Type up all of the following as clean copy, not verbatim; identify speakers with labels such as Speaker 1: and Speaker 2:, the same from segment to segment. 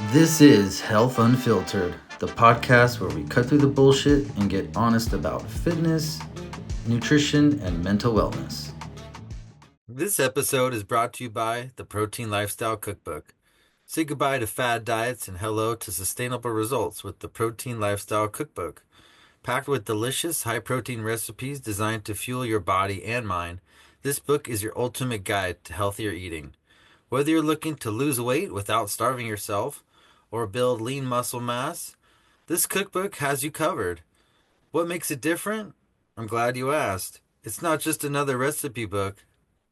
Speaker 1: This is Health Unfiltered, the podcast where we cut through the bullshit and get honest about fitness, nutrition, and mental wellness. This episode is brought to you by the Protein Lifestyle Cookbook. Say goodbye to fad diets and hello to sustainable results with the Protein Lifestyle Cookbook. Packed with delicious, high protein recipes designed to fuel your body and mind, this book is your ultimate guide to healthier eating. Whether you're looking to lose weight without starving yourself or build lean muscle mass, this cookbook has you covered. What makes it different? I'm glad you asked. It's not just another recipe book.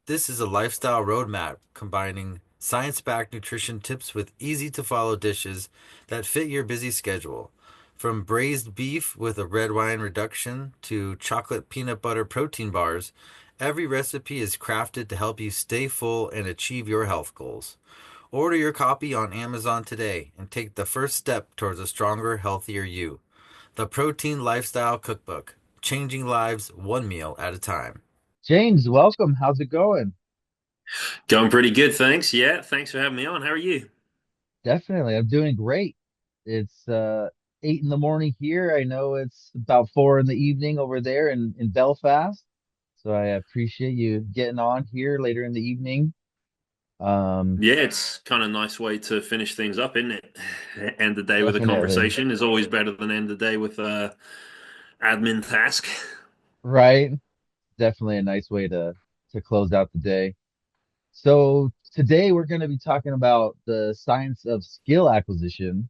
Speaker 1: This is a lifestyle roadmap combining science backed nutrition tips with easy to follow dishes that fit your busy schedule. From braised beef with a red wine reduction to chocolate peanut butter protein bars, every recipe is crafted to help you stay full and achieve your health goals. Order your copy on Amazon today and take the first step towards a stronger, healthier you. The Protein Lifestyle Cookbook, changing lives one meal at a time.
Speaker 2: James, welcome. How's it going?
Speaker 3: Going pretty good, thanks. Yeah, thanks for having me on. How are you?
Speaker 2: Definitely. I'm doing great. It's 8 in the morning here. I know it's about 4 in the evening over there in Belfast. So I appreciate you getting on here later in the evening. Um,
Speaker 3: Yeah, it's kind of a nice way to finish things up, isn't it? End the day with a
Speaker 2: Definitely.
Speaker 3: conversation is always better than end the day with a admin task.
Speaker 2: Right. Definitely a nice way to close out the day. So today we're going to be talking about the science of skill acquisition.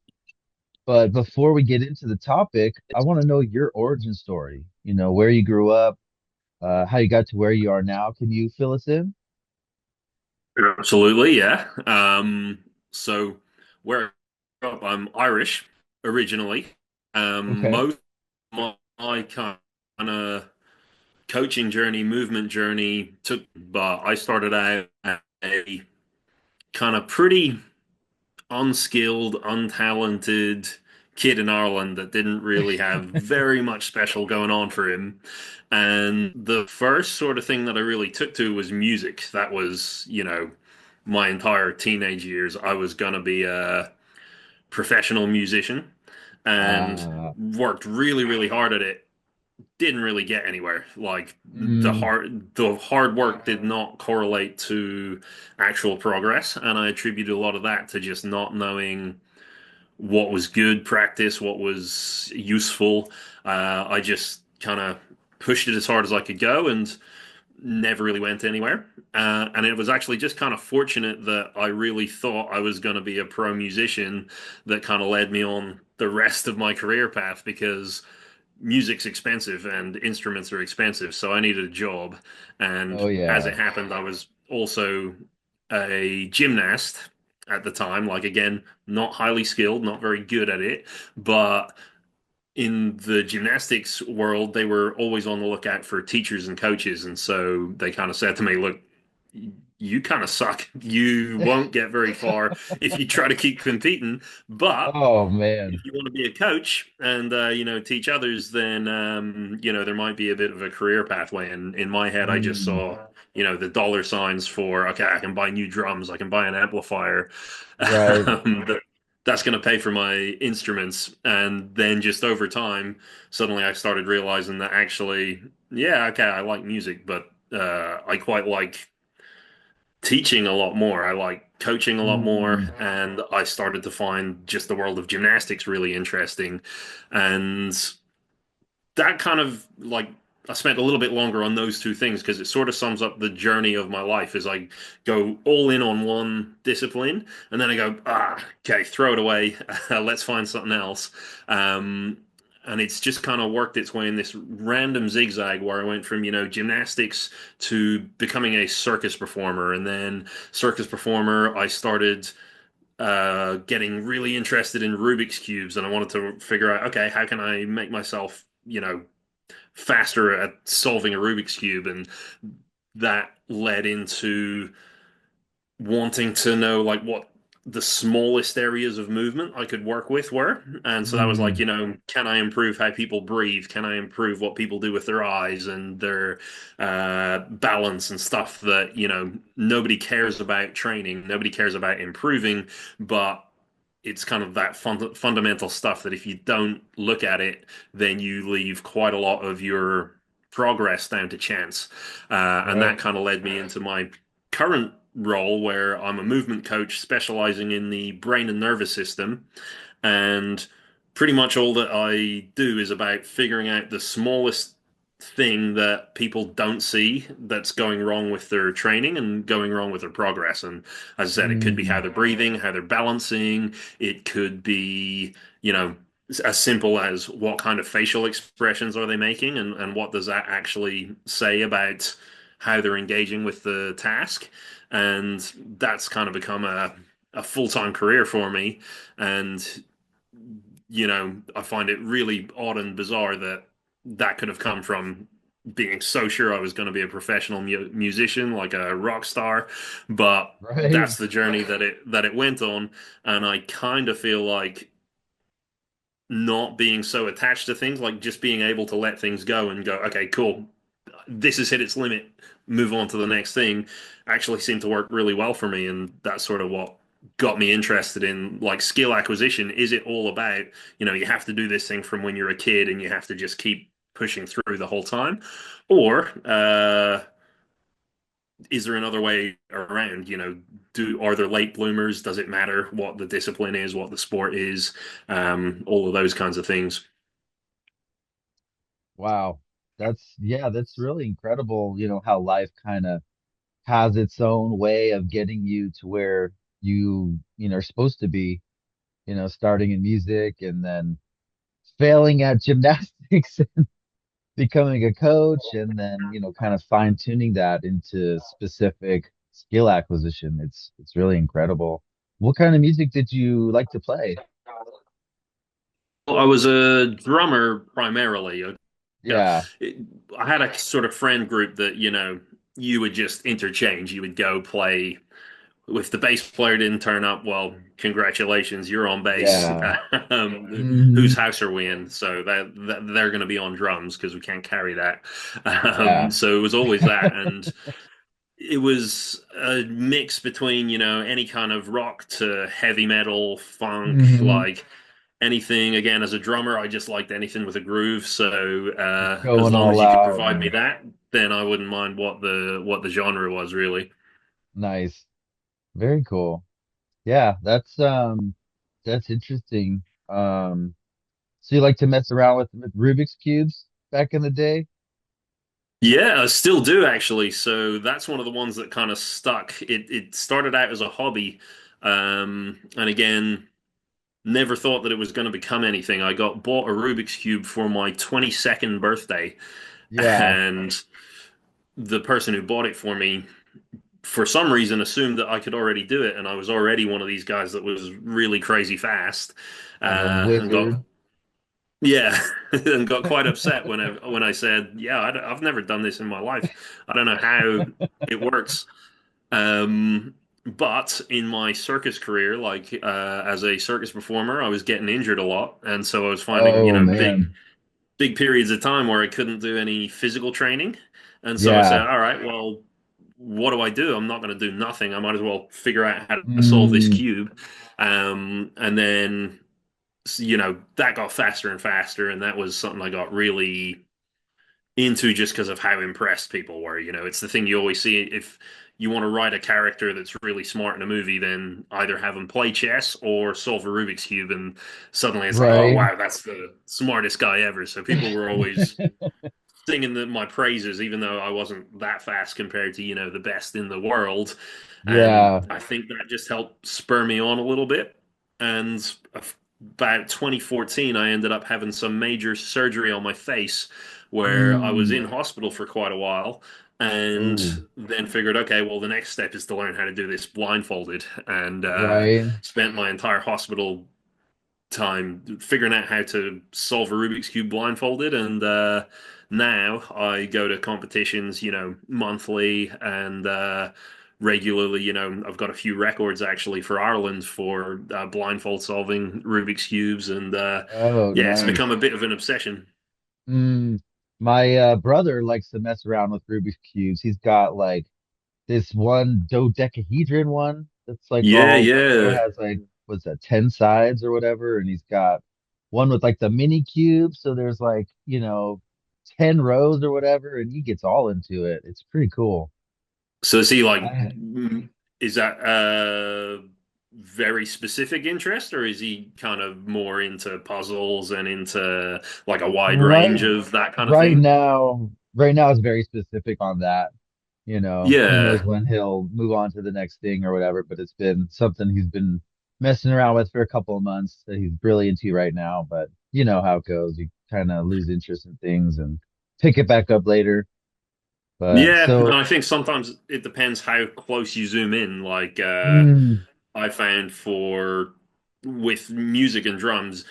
Speaker 2: But before we get into the topic, I want to know your origin story. Where you grew up, how you got to where you are now. Can you fill us in?
Speaker 3: Absolutely, yeah. So where I grew up, I'm Irish originally.
Speaker 2: Okay.
Speaker 3: Most of my kind of coaching journey, movement journey but I started out as a kind of pretty unskilled, untalented kid in Ireland that didn't really have very much special going on for him. And the first sort of thing that I really took to was music. That was, my entire teenage years. I was going to be a professional musician and
Speaker 2: Uh,
Speaker 3: worked really, really hard at it. Didn't really get anywhere. Like
Speaker 2: mm,
Speaker 3: the hard work did not correlate to actual progress, and I attributed a lot of that to just not knowing what was good practice, what was useful. I just kind of pushed it as hard as I could go and never really went anywhere. And it was actually just kind of fortunate that I really thought I was going to be a pro musician that kind of led me on the rest of my career path because music's expensive and instruments are expensive. So I needed a job.
Speaker 2: oh
Speaker 3: And as
Speaker 2: yeah.
Speaker 3: it happened, I was also a gymnast at the time. Like, again, not highly skilled, not very good at it, but in the gymnastics world, they were always on the lookout for teachers and coaches. And so they kind of said to me, look, you kind of suck. You won't get very far if you try to keep competing. But
Speaker 2: Oh man.
Speaker 3: if you want to be a coach and teach others, then there might be a bit of a career pathway. And in my head, I just
Speaker 2: Mm,
Speaker 3: saw the dollar signs for okay, I can buy new drums, I can buy an amplifier.
Speaker 2: right.
Speaker 3: That's going to pay for my instruments, and then just over time, suddenly I started realizing that actually, yeah, okay, I like music, but I quite like teaching a lot more. I like coaching a lot more,
Speaker 2: Mm,
Speaker 3: and I started to find just the world of gymnastics really interesting. And that kind of like I spent a little bit longer on those two things because it sort of sums up the journey of my life as I go all in on one discipline and then I go, okay, throw it away. Let's find something else. Um, and it's just kind of worked its way in this random zigzag where I went from, gymnastics to becoming a circus performer. And then circus performer, I started getting really interested in Rubik's cubes, and I wanted to figure out, okay, how can I make myself, faster at solving a Rubik's cube, and that led into wanting to know like what the smallest areas of movement I could work with were. And so that was like,
Speaker 2: mm,
Speaker 3: can I improve how people breathe? Can I improve what people do with their eyes and their balance and stuff that, nobody cares about training, nobody cares about improving, but it's kind of that fundamental stuff that if you don't look at it, then you leave quite a lot of your progress down to chance. And that
Speaker 2: Right.
Speaker 3: kind of led me into my current role where I'm a movement coach specializing in the brain and nervous system. And pretty much all that I do is about figuring out the smallest thing that people don't see that's going wrong with their training and going wrong with their progress. And as I said, it could be how
Speaker 2: Mm,
Speaker 3: they're breathing, how they're balancing. It could be, as simple as what kind of facial expressions are they making and what does that actually say about how they're engaging with the task. And that's kind of become a full-time career for me. And I find it really odd and bizarre that that could have come from being so sure I was going to be a professional musician, like a rock star, but
Speaker 2: right.
Speaker 3: that's the journey that it went on, and I kind of feel like not being so attached to things, like just being able to let things go and go, okay, cool, this has hit its limit, move on to the next thing, actually seemed to work really well for me. And that's sort of what got me interested in like skill acquisition. Is it all about, you have to do this thing from when you're a kid and you have to just keep pushing through the whole time? Or is there another way around? Are there late bloomers? Does it matter what the discipline is, what the sport is, all of those kinds of things?
Speaker 2: Wow. That's really incredible, how life kind of has its own way of getting you to where are supposed to be, starting in music and then failing at gymnastics and becoming a coach and then, kind of fine tuning that into specific skill acquisition. It's really incredible. What kind of music did you like to play?
Speaker 3: Well, I was a drummer primarily. Yeah,
Speaker 2: Yeah.
Speaker 3: it, I had a sort of friend group that you would just interchange. You would go play. If the bass player didn't turn up, well, congratulations, you're on bass.
Speaker 2: Yeah.
Speaker 3: Whose
Speaker 2: Hmm.
Speaker 3: house are we in? So that they're going to be on drums because we can't carry that.
Speaker 2: Yeah.
Speaker 3: So it was always that, and it was a mix between any kind of rock to heavy metal, funk,
Speaker 2: Hmm.
Speaker 3: like anything. Again, as a drummer, I just liked anything with a groove. So
Speaker 2: Just
Speaker 3: as
Speaker 2: going
Speaker 3: long
Speaker 2: all
Speaker 3: as you could
Speaker 2: out
Speaker 3: provide me
Speaker 2: and
Speaker 3: that, then I wouldn't mind what the genre was really.
Speaker 2: nice. Very cool. Yeah, that's interesting. So you like to mess around with Rubik's cubes back in the day?
Speaker 3: Yeah, I still do actually. So that's one of the ones that kind of stuck. It started out as a hobby, and again, never thought that it was going to become anything. I got bought a Rubik's cube for my 22nd birthday,
Speaker 2: Yeah.
Speaker 3: and the person who bought it for me, for some reason, assumed that I could already do it, and I was already one of these guys that was really crazy fast,
Speaker 2: Like a
Speaker 3: and got
Speaker 2: wizard.
Speaker 3: yeah, and got quite upset when I said, "Yeah, I've never done this in my life. I don't know how it works." But in my circus career, like as a circus performer, I was getting injured a lot, and so I was finding,
Speaker 2: Oh
Speaker 3: big
Speaker 2: man.
Speaker 3: big periods of time where I couldn't do any physical training, and so I said,
Speaker 2: Yeah.
Speaker 3: "All right, well, what do I do? I'm not going to do nothing. I might as well figure out how to solve this
Speaker 2: Mm,
Speaker 3: cube." And then that got faster and faster, and that was something I got really into just because of how impressed people were. It's the thing you always see if you want to write a character that's really smart in a movie, then either have them play chess or solve a Rubik's cube, and suddenly it's like, oh
Speaker 2: right.
Speaker 3: wow, that's the smartest guy ever. So people were always singing my praises, even though I wasn't that fast compared to the best in the world. And
Speaker 2: Yeah.
Speaker 3: I think that just helped spur me on a little bit. And about 2014, I ended up having some major surgery on my face where I was
Speaker 2: Mm,
Speaker 3: in hospital for quite a while. And
Speaker 2: oh,
Speaker 3: then figured, okay, well, the next step is to learn how to do this blindfolded. And
Speaker 2: right.
Speaker 3: spent my entire hospital time figuring out how to solve a Rubik's Cube blindfolded. And now I go to competitions, monthly and regularly. I've got a few records actually for Ireland for blindfold solving Rubik's Cubes. And
Speaker 2: Oh,
Speaker 3: yeah, it's
Speaker 2: nice.
Speaker 3: become a bit of an obsession.
Speaker 2: Mm, my brother likes to mess around with Rubik's cubes. He's got like this one dodecahedron one that's like
Speaker 3: Yeah,
Speaker 2: all
Speaker 3: yeah.
Speaker 2: has like what's that, 10 sides or whatever, and he's got one with like the mini cube, so there's like, 10 rows or whatever, and he gets all into it. It's pretty cool.
Speaker 3: So is he like,
Speaker 2: I,
Speaker 3: is that a very specific interest, or is he kind of more into puzzles and into like a wide range
Speaker 2: right
Speaker 3: of that kind of
Speaker 2: right
Speaker 3: thing?
Speaker 2: now, right now it's very specific on that. Who knows
Speaker 3: Yeah.
Speaker 2: when he'll move on to the next thing or whatever, but it's been something he's been messing around with for a couple of months that he's really into right now. But you know how it goes. You kind of lose interest in things and pick it back up later. But
Speaker 3: Yeah, and
Speaker 2: so,
Speaker 3: I think sometimes it depends how close you zoom in. Like
Speaker 2: mm,
Speaker 3: I found for with music and drums,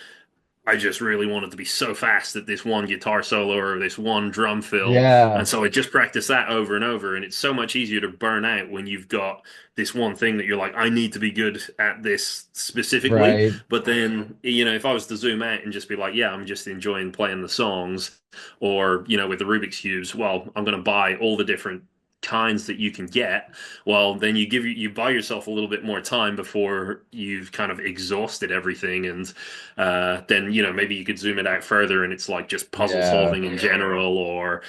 Speaker 3: I just really wanted to be so fast at this one guitar solo or this one drum fill.
Speaker 2: yeah,
Speaker 3: And so I just practiced that over and over. And it's so much easier to burn out when you've got this one thing that you're like, I need to be good at this specifically.
Speaker 2: right.
Speaker 3: But then, if I was to zoom out and just be like, yeah, I'm just enjoying playing the songs, or, with the Rubik's Cubes, well, I'm going to buy all the different kinds that you can get. Well, then you buy yourself a little bit more time before you've kind of exhausted everything. And then maybe you could zoom it out further, and it's like just puzzle
Speaker 2: Yeah,
Speaker 3: solving in general, or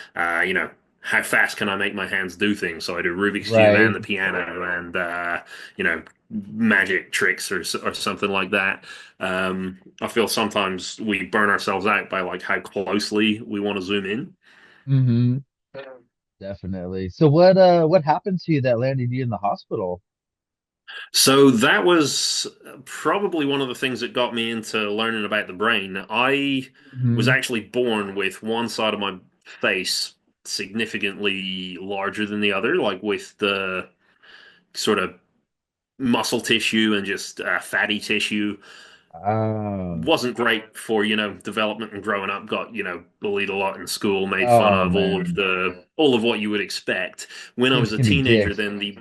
Speaker 3: how fast can I make my hands do things? So I do Rubik's cube
Speaker 2: right.
Speaker 3: and the piano, and you know magic tricks or something like that. I feel sometimes we burn ourselves out by like how closely we want to zoom in.
Speaker 2: Hmm. Definitely. So what happened to you that landed you in the hospital?
Speaker 3: So that was probably one of the things that got me into learning about the brain. I was
Speaker 2: Hmm.
Speaker 3: actually born with one side of my face significantly larger than the other, like with the sort of muscle tissue and just fatty tissue.
Speaker 2: Oh,
Speaker 3: Wasn't great for development and growing up. Got bullied a lot in school, made fun
Speaker 2: oh
Speaker 3: of
Speaker 2: man.
Speaker 3: all of what you would expect. When I was
Speaker 2: Kids
Speaker 3: a
Speaker 2: can be
Speaker 3: teenager,
Speaker 2: dicks.
Speaker 3: then the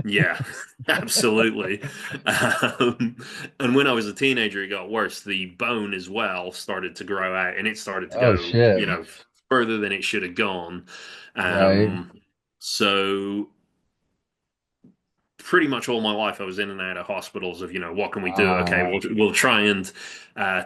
Speaker 3: yeah, absolutely. um, and when I was a teenager, it got worse. The bone as well started to grow out, and it started to
Speaker 2: Oh
Speaker 3: go
Speaker 2: shit.
Speaker 3: further than it should have gone.
Speaker 2: Right.
Speaker 3: um, so pretty much all my life I was in and out of hospitals of, what can we do? Okay,
Speaker 2: Ah.
Speaker 3: we'll try and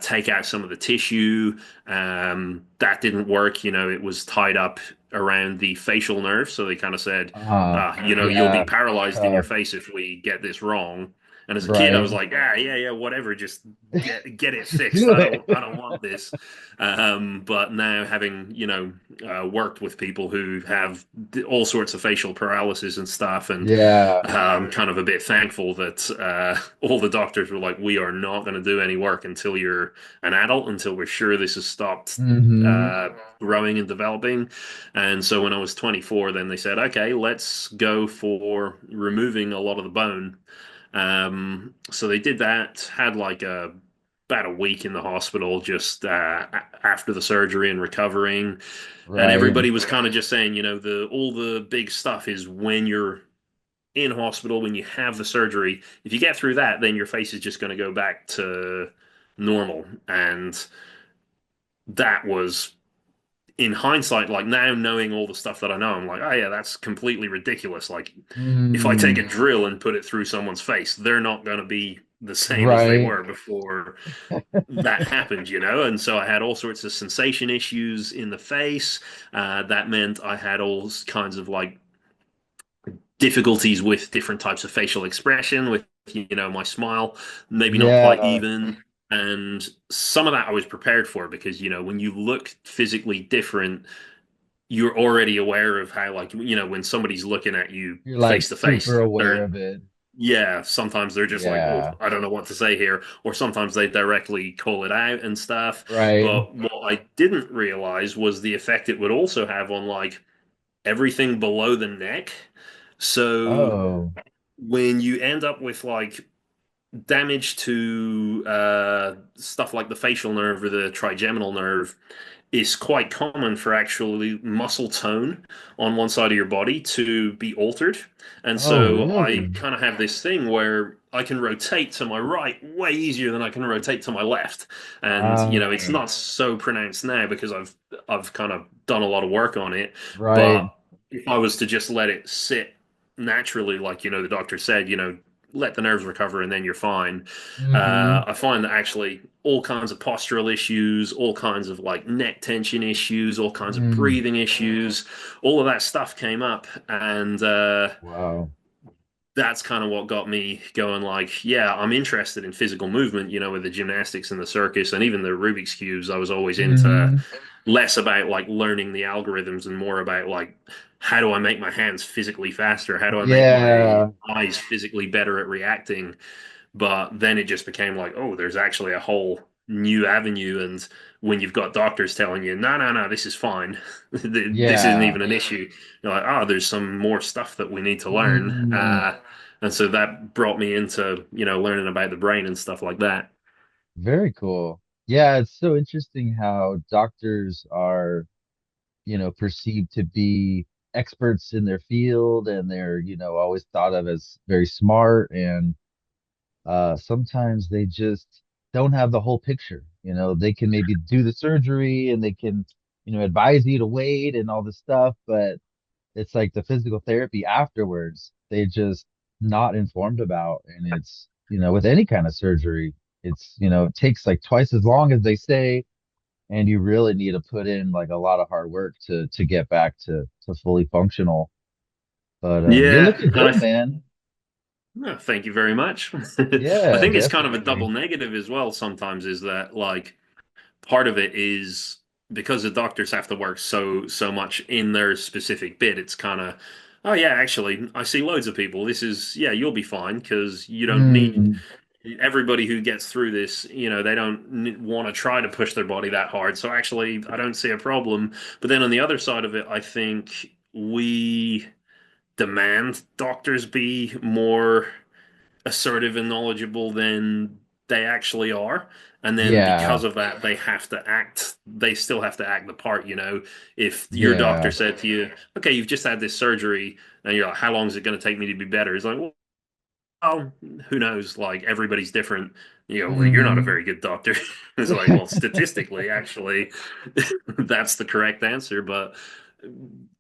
Speaker 3: take out some of the tissue. That didn't work. It was tied up around the facial nerve. So they kind of said,
Speaker 2: Ah.
Speaker 3: you'll be
Speaker 2: Yeah.
Speaker 3: paralyzed in your
Speaker 2: Tough.
Speaker 3: face if we get this wrong. And as a kid, I
Speaker 2: Right.
Speaker 3: was like, yeah, whatever, just get it
Speaker 2: Just
Speaker 3: fixed.
Speaker 2: do it.
Speaker 3: I don't want this. But now having worked with people who have all sorts of facial paralysis and stuff, and
Speaker 2: Yeah.
Speaker 3: kind of a bit thankful that all the doctors were like, we are not going to do any work until you're an adult, until we're sure this has stopped
Speaker 2: Hmm.
Speaker 3: growing and developing. And so when I was 24, then they said, okay, let's go for removing a lot of the bone. So they did that, had like about a week in the hospital just after the surgery and recovering. And
Speaker 2: Right.
Speaker 3: everybody was kind of just saying, the all the big stuff is when you're in hospital, when you have the surgery. If you get through that, then your face is just going to go back to normal. And that was, in hindsight, like now knowing all the stuff that I know, I'm like, oh yeah, that's completely ridiculous. Like, if I take a
Speaker 2: Mm.
Speaker 3: drill and put it through someone's face, they're not going to be the same as they
Speaker 2: Right.
Speaker 3: were before that happened, And so I had all sorts of sensation issues in the face. That meant I had all kinds of like difficulties with different types of facial expression, with my smile maybe not quite
Speaker 2: Yeah.
Speaker 3: even. And some of that I was prepared for, because when you look physically different, you're already aware of how, like, when somebody's looking at you
Speaker 2: You're like
Speaker 3: face to face,
Speaker 2: super aware
Speaker 3: they're
Speaker 2: of it.
Speaker 3: yeah, sometimes they're just like, oh,
Speaker 2: Yeah.
Speaker 3: I don't know what to say here, or sometimes they directly call it out and stuff.
Speaker 2: Right.
Speaker 3: But what I didn't realize was the effect it would also have on like everything below the neck. So
Speaker 2: Oh.
Speaker 3: when you end up with like damage to stuff like the facial nerve or the trigeminal nerve, it's quite common for actually muscle tone on one side of your body to be altered. And
Speaker 2: Oh,
Speaker 3: so I
Speaker 2: really?
Speaker 3: kind of have this thing where I can rotate to my right way easier than I can rotate to my left. And it's
Speaker 2: Ah.
Speaker 3: not so pronounced now because I've kind of done a lot of work on it.
Speaker 2: Right.
Speaker 3: But if I was to just let it sit naturally, like the doctor said, let the nerves recover and then you're fine.
Speaker 2: Hmm.
Speaker 3: I find that actually all kinds of postural issues, all kinds of like neck tension issues, all kinds of
Speaker 2: Mm.
Speaker 3: breathing issues, all of that stuff came up, and
Speaker 2: Wow.
Speaker 3: that's kind of what got me going. Like, yeah, I'm interested in physical movement, with the gymnastics and the circus and even the Rubik's cubes. I was always into
Speaker 2: Hmm.
Speaker 3: less about like learning the algorithms and more about like how do I make my hands physically faster? How do I make my
Speaker 2: Yeah.
Speaker 3: eyes physically better at reacting? But then it just became like, oh, there's actually a whole new avenue. And when you've got doctors telling you, no, no, no, this is fine, this isn't
Speaker 2: Yeah.
Speaker 3: even an issue, you're like, oh, there's some more stuff that we need to learn.
Speaker 2: Mm.
Speaker 3: And so that brought me into, learning about the brain and stuff like that.
Speaker 2: Very cool. Yeah, it's so interesting how doctors are, perceived to be experts in their field and they're, always thought of as very smart and sometimes they just don't have the whole picture. They can maybe do the surgery and they can, advise you to wait and all this stuff, but it's like the physical therapy afterwards, they just not informed about. And it's, with any kind of surgery, it's, it takes like twice as long as they say, and you really need to put in like a lot of hard work to get back to fully functional. But you're
Speaker 3: Yeah,
Speaker 2: looking
Speaker 3: and
Speaker 2: good, man.
Speaker 3: thank you very much. I
Speaker 2: Yeah,
Speaker 3: think it's kind of a double
Speaker 2: definitely.
Speaker 3: negative as well sometimes, is that like part of it is because the doctors have to work so much in their specific bit. It's kind of, oh yeah, actually, I see loads of people. This is, yeah, you'll be fine because you don't need
Speaker 2: Mm,
Speaker 3: everybody who gets through this. They don't want to try to push their body that hard. So actually, I don't see a problem. But then on the other side of it, I think we demand doctors be more assertive and knowledgeable than they actually are. And then
Speaker 2: yeah,
Speaker 3: because of that, they still have to act the part. If your doctor
Speaker 2: yeah.
Speaker 3: said to you, okay, you've just had this surgery, and you're like, how long is it going to take me to be better? It's like, well, who knows? Like, everybody's different. Well, you're not a
Speaker 2: Mm.
Speaker 3: very good doctor. It's like, well, statistically, actually, that's the correct answer. But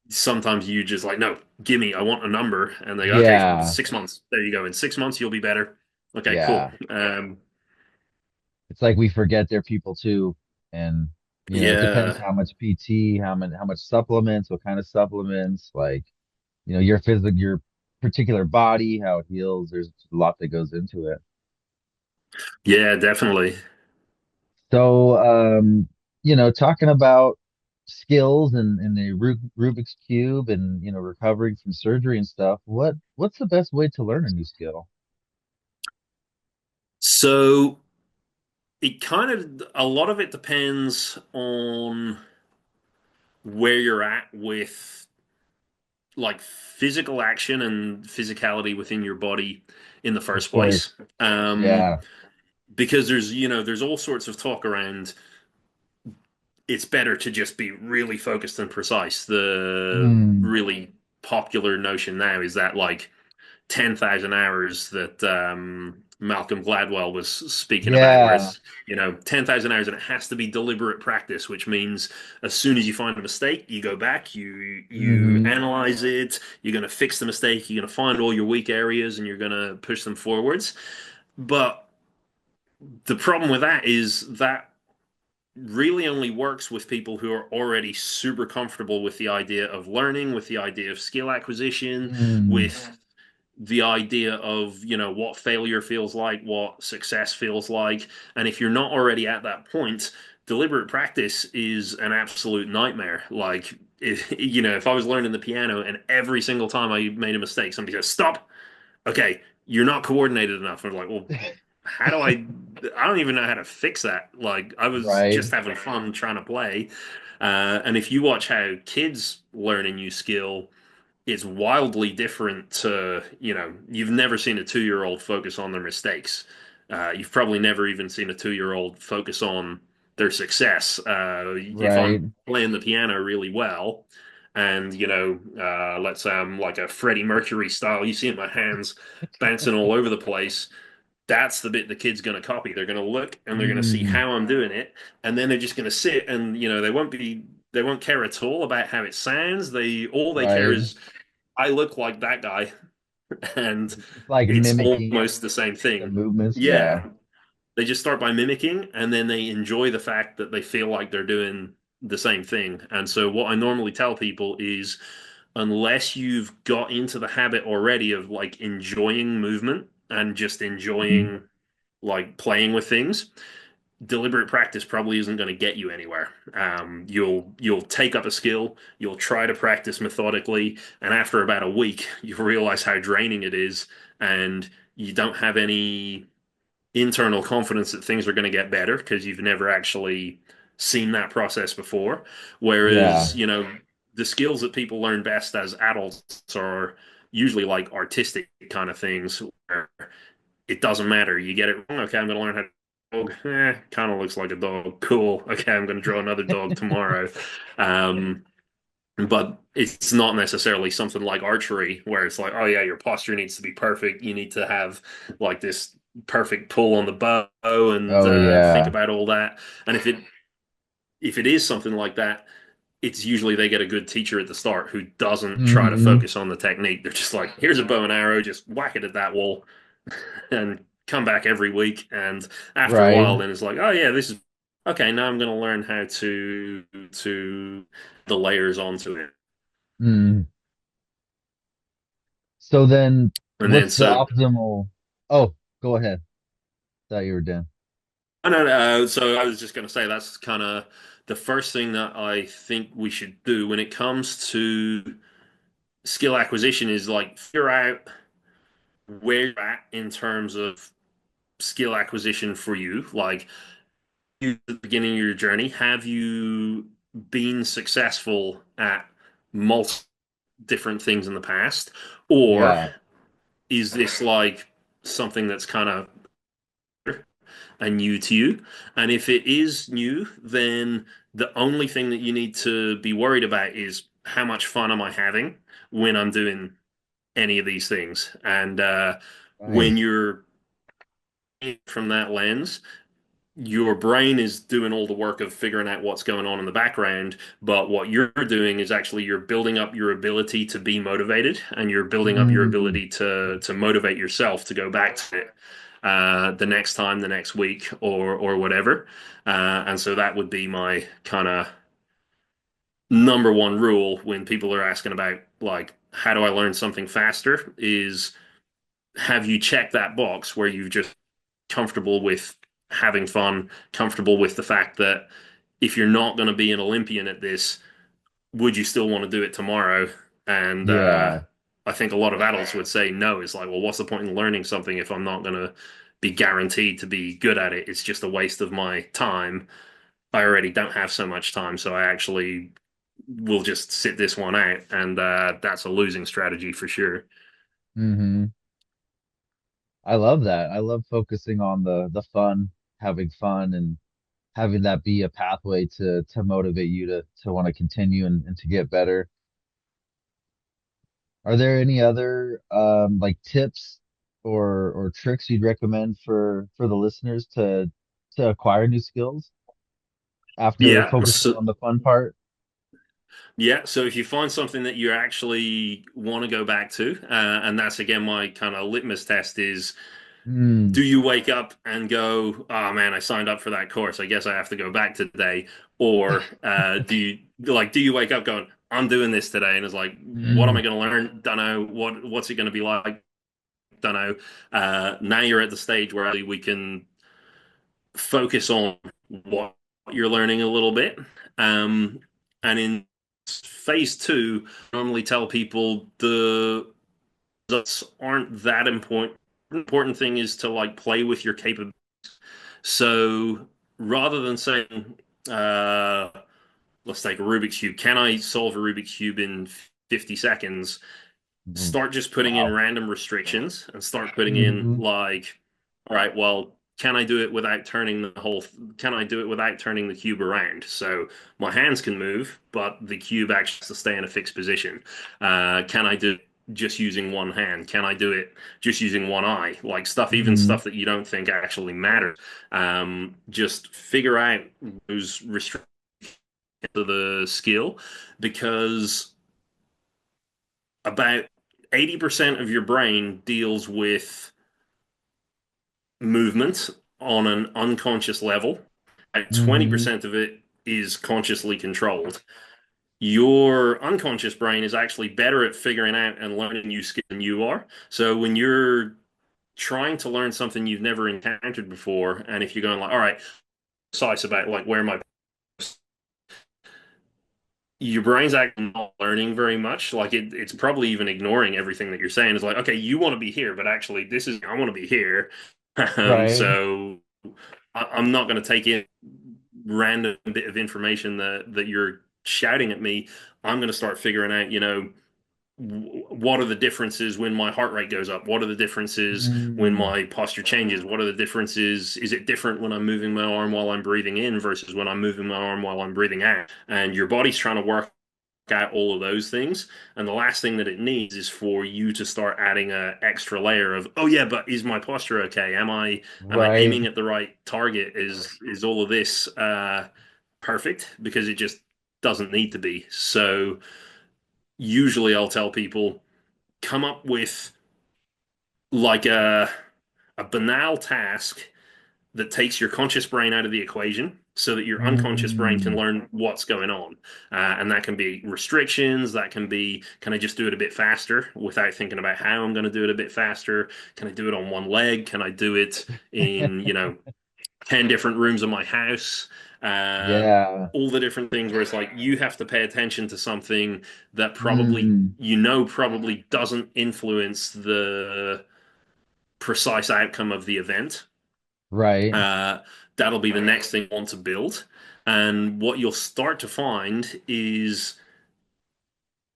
Speaker 3: sometimes you just like, no, I want a number. And they go, okay,
Speaker 2: Yeah,
Speaker 3: 6 months. There you go. In 6 months, you'll be better. Okay, cool.
Speaker 2: yeah. It's like we forget they're people too. And, it depends
Speaker 3: Yeah.
Speaker 2: how much PT, how much supplements, what kind of supplements, like, your particular body, how it heals. There's a lot that goes into it.
Speaker 3: Yeah, definitely.
Speaker 2: So, talking about skills and the Rubik's Cube and, recovering from surgery and stuff, what's the best way to learn a new skill?
Speaker 3: So a lot of it depends on where you're at with like physical action and physicality within your body in the
Speaker 2: Of
Speaker 3: first place.
Speaker 2: course.
Speaker 3: Um,
Speaker 2: Yeah.
Speaker 3: because there's all sorts of talk around it's better to just be really focused and precise. The
Speaker 2: Mm,
Speaker 3: really popular notion now is that like 10,000 hours that Malcolm Gladwell was speaking about,
Speaker 2: yeah.
Speaker 3: whereas 10,000 hours, and it has to be deliberate practice, which means as soon as you find a mistake, you go back, you
Speaker 2: Hmm.
Speaker 3: analyze it, you're going to fix the mistake, you're going to find all your weak areas, and you're going to push them forwards. But the problem with that is that really only works with people who are already super comfortable with the idea of learning, with the idea of skill acquisition,
Speaker 2: Mm,
Speaker 3: with the idea of, what failure feels like, what success feels like. And if you're not already at that point, deliberate practice is an absolute nightmare. Like, if I was learning the piano and every single time I made a mistake, somebody says, stop. Okay, you're not coordinated enough. And I'm like, well, how do I don't even know how to fix that. Like, I was
Speaker 2: right.
Speaker 3: just having fun trying to play. And if you watch how kids learn a new skill, it's wildly different to, you've never seen a 2 year old focus on their mistakes. You've probably never even seen a 2 year old focus on their success. If
Speaker 2: Right.
Speaker 3: I'm playing the piano really well, and let's say I'm like a Freddie Mercury style, you see my hands bouncing all over the place. That's the bit the kid's going to copy. They're going to look and they're going to see
Speaker 2: Mm,
Speaker 3: how I'm doing it, and then they're just going to sit and they won't care at all about how it sounds. All they care
Speaker 2: right.
Speaker 3: is I look like that guy. and
Speaker 2: It's like
Speaker 3: it's
Speaker 2: mimicking
Speaker 3: almost the same
Speaker 2: the
Speaker 3: thing.
Speaker 2: movements. Yeah.
Speaker 3: Yeah, they just start by mimicking, and then they enjoy the fact that they feel like they're doing the same thing. And so, what I normally tell people is, unless you've got into the habit already of like enjoying movement and just
Speaker 2: Mhm.
Speaker 3: enjoying like playing with things, deliberate practice probably isn't going to get you anywhere. You'll take up a skill, you'll try to practice methodically, and after about a week, you realize how draining it is, and you don't have any internal confidence that things are going to get better because you've never actually seen that process before.
Speaker 2: Yeah.
Speaker 3: Whereas, the skills that people learn best as adults are usually like artistic kind of things where it doesn't matter. You get it wrong. Okay, I'm going to learn how to dog. Kind of looks like a dog. Cool. Okay, I'm going to draw another dog tomorrow. Um, but it's not necessarily something like archery where it's like, oh yeah, your posture needs to be perfect. You need to have like this perfect pull on the bow and
Speaker 2: Oh
Speaker 3: think
Speaker 2: yeah.
Speaker 3: about all that. And if it is something like that, it's usually they get a good teacher at the start who doesn't try to
Speaker 2: Hmm.
Speaker 3: focus on the technique. They're just like, here's a bow and arrow, just whack it at that wall and come back every week. And after a
Speaker 2: Right.
Speaker 3: while, then it's like, oh yeah, this is okay. Now I'm going to learn how to the layers onto it.
Speaker 2: Mm. So then
Speaker 3: And then
Speaker 2: what's the
Speaker 3: so
Speaker 2: optimal? Oh, go ahead. Thought you were done.
Speaker 3: I don't know. So I was just going to say that's kind of the first thing that I think we should do when it comes to skill acquisition is like figure out where you're at in terms of skill acquisition for you. Like you at the beginning of your journey, have you been successful at multiple different things in the past, or
Speaker 2: Yeah.
Speaker 3: is this like something that's kind of and new to you. And if it is new, then the only thing that you need to be worried about is how much fun am I having when I'm doing any of these things. And when
Speaker 2: Nice.
Speaker 3: you're from that lens, your brain is doing all the work of figuring out what's going on in the background, but what you're doing is actually you're building up your ability to be motivated, and you're building up your
Speaker 2: Mm.
Speaker 3: ability to motivate yourself to go back to it the next time, the next week, or whatever. And so that would be my kind of number one rule when people are asking about like how do I learn something faster is have you checked that box where you've just comfortable with having fun, comfortable with the fact that if you're not going to be an Olympian at this, would you still want to do it tomorrow? And
Speaker 2: Yeah.
Speaker 3: I think a lot of adults would say no. It's like, well, what's the point in learning something if I'm not going to be guaranteed to be good at it? It's just a waste of my time. I already don't have so much time, so I actually will just sit this one out, and that's a losing strategy for sure.
Speaker 2: Hmm. I love that. I love focusing on the fun, having fun and having that be a pathway to motivate you to want to continue and to get better. Are there any other like tips or tricks you'd recommend for the listeners to acquire new skills after
Speaker 3: Yeah,
Speaker 2: focusing
Speaker 3: so
Speaker 2: on the fun part?
Speaker 3: Yeah, so if you find something that you actually want to go back to, and that's again my kind of litmus test is,
Speaker 2: Mm.
Speaker 3: do you wake up and go, "Oh man, I signed up for that course. I guess I have to go back today," or do you wake up going, "I'm doing this today," and it's like, "What am I
Speaker 2: Mm.
Speaker 3: going to learn? Don't know. What's it going to be like? Don't know." Now you're at the stage where we can focus on what you're learning a little bit. And in phase two, I normally tell people the results aren't that important. The important thing is to like play with your capabilities. So rather than saying, uh, let's take a Rubik's Cube, can I solve a Rubik's Cube in 50 seconds?
Speaker 2: Mm.
Speaker 3: Start just putting in
Speaker 2: Wow.
Speaker 3: random restrictions and start putting in
Speaker 2: Hmm.
Speaker 3: like, all right, well, can I do it without turning the whole, can I do it without turning the cube around? So my hands can move, but the cube actually has to stay in a fixed position. Can I do it just using one hand? Can I do it just using one eye? Like stuff, even
Speaker 2: Hmm.
Speaker 3: stuff that you don't think actually matters. Just figure out those restrictions to the skill because about 80% of your brain deals with movement on an unconscious level, and
Speaker 2: Hmm.
Speaker 3: 20% of it is consciously controlled. Your unconscious brain is actually better at figuring out and learning new skills than you are. So when you're trying to learn something you've never encountered before, and if you're going like, all right, precise about like where my your brain's actually not learning very much. Like it's probably even ignoring everything that you're saying. It's like, okay, you want to be here, but actually, this is I want to be here.
Speaker 2: Right.
Speaker 3: So I'm not going to take in random bit of information that you're shouting at me. I'm going to start figuring out, what are the differences when my heart rate goes up? What are the differences when
Speaker 2: Mm.
Speaker 3: my posture changes? What are the differences? Is it different when I'm moving my arm while I'm breathing in versus when I'm moving my arm while I'm breathing out? And your body's trying to work out all of those things. And the last thing that it needs is for you to start adding a extra layer of, oh yeah, but is my posture okay? Am I
Speaker 2: Right.
Speaker 3: aiming at the right target? Is all of this perfect? Because it just doesn't need to be. So usually I'll tell people come up with like a banal task that takes your conscious brain out of the equation so that your unconscious brain can
Speaker 2: Mm.
Speaker 3: learn what's going on. And that can be restrictions. That can be, can I just do it a bit faster without thinking about how I'm going to do it a bit faster? Can I do it on one leg? Can I do it in, 10 different rooms of my house? Uh,
Speaker 2: Yeah.
Speaker 3: all the different things where it's like you have to pay attention to something that probably,
Speaker 2: Mm.
Speaker 3: probably doesn't influence the precise outcome of the event.
Speaker 2: Right.
Speaker 3: uh, that'll be the next thing you want to build. And what you'll start to find is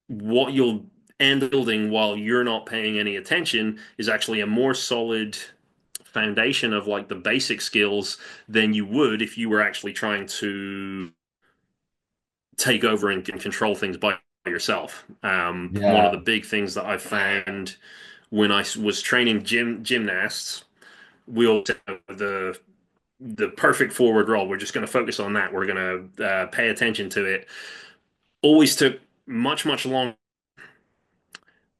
Speaker 3: what you'll end up building while you're not paying any attention is actually a more solid foundation of like the basic skills than you would if you were actually trying to take over and control things by yourself. One of
Speaker 2: Yeah.
Speaker 3: the big things that I found when I was training gymnasts, we all the perfect forward roll. We're just going to focus on that. We're going to pay attention to it. Always took much longer.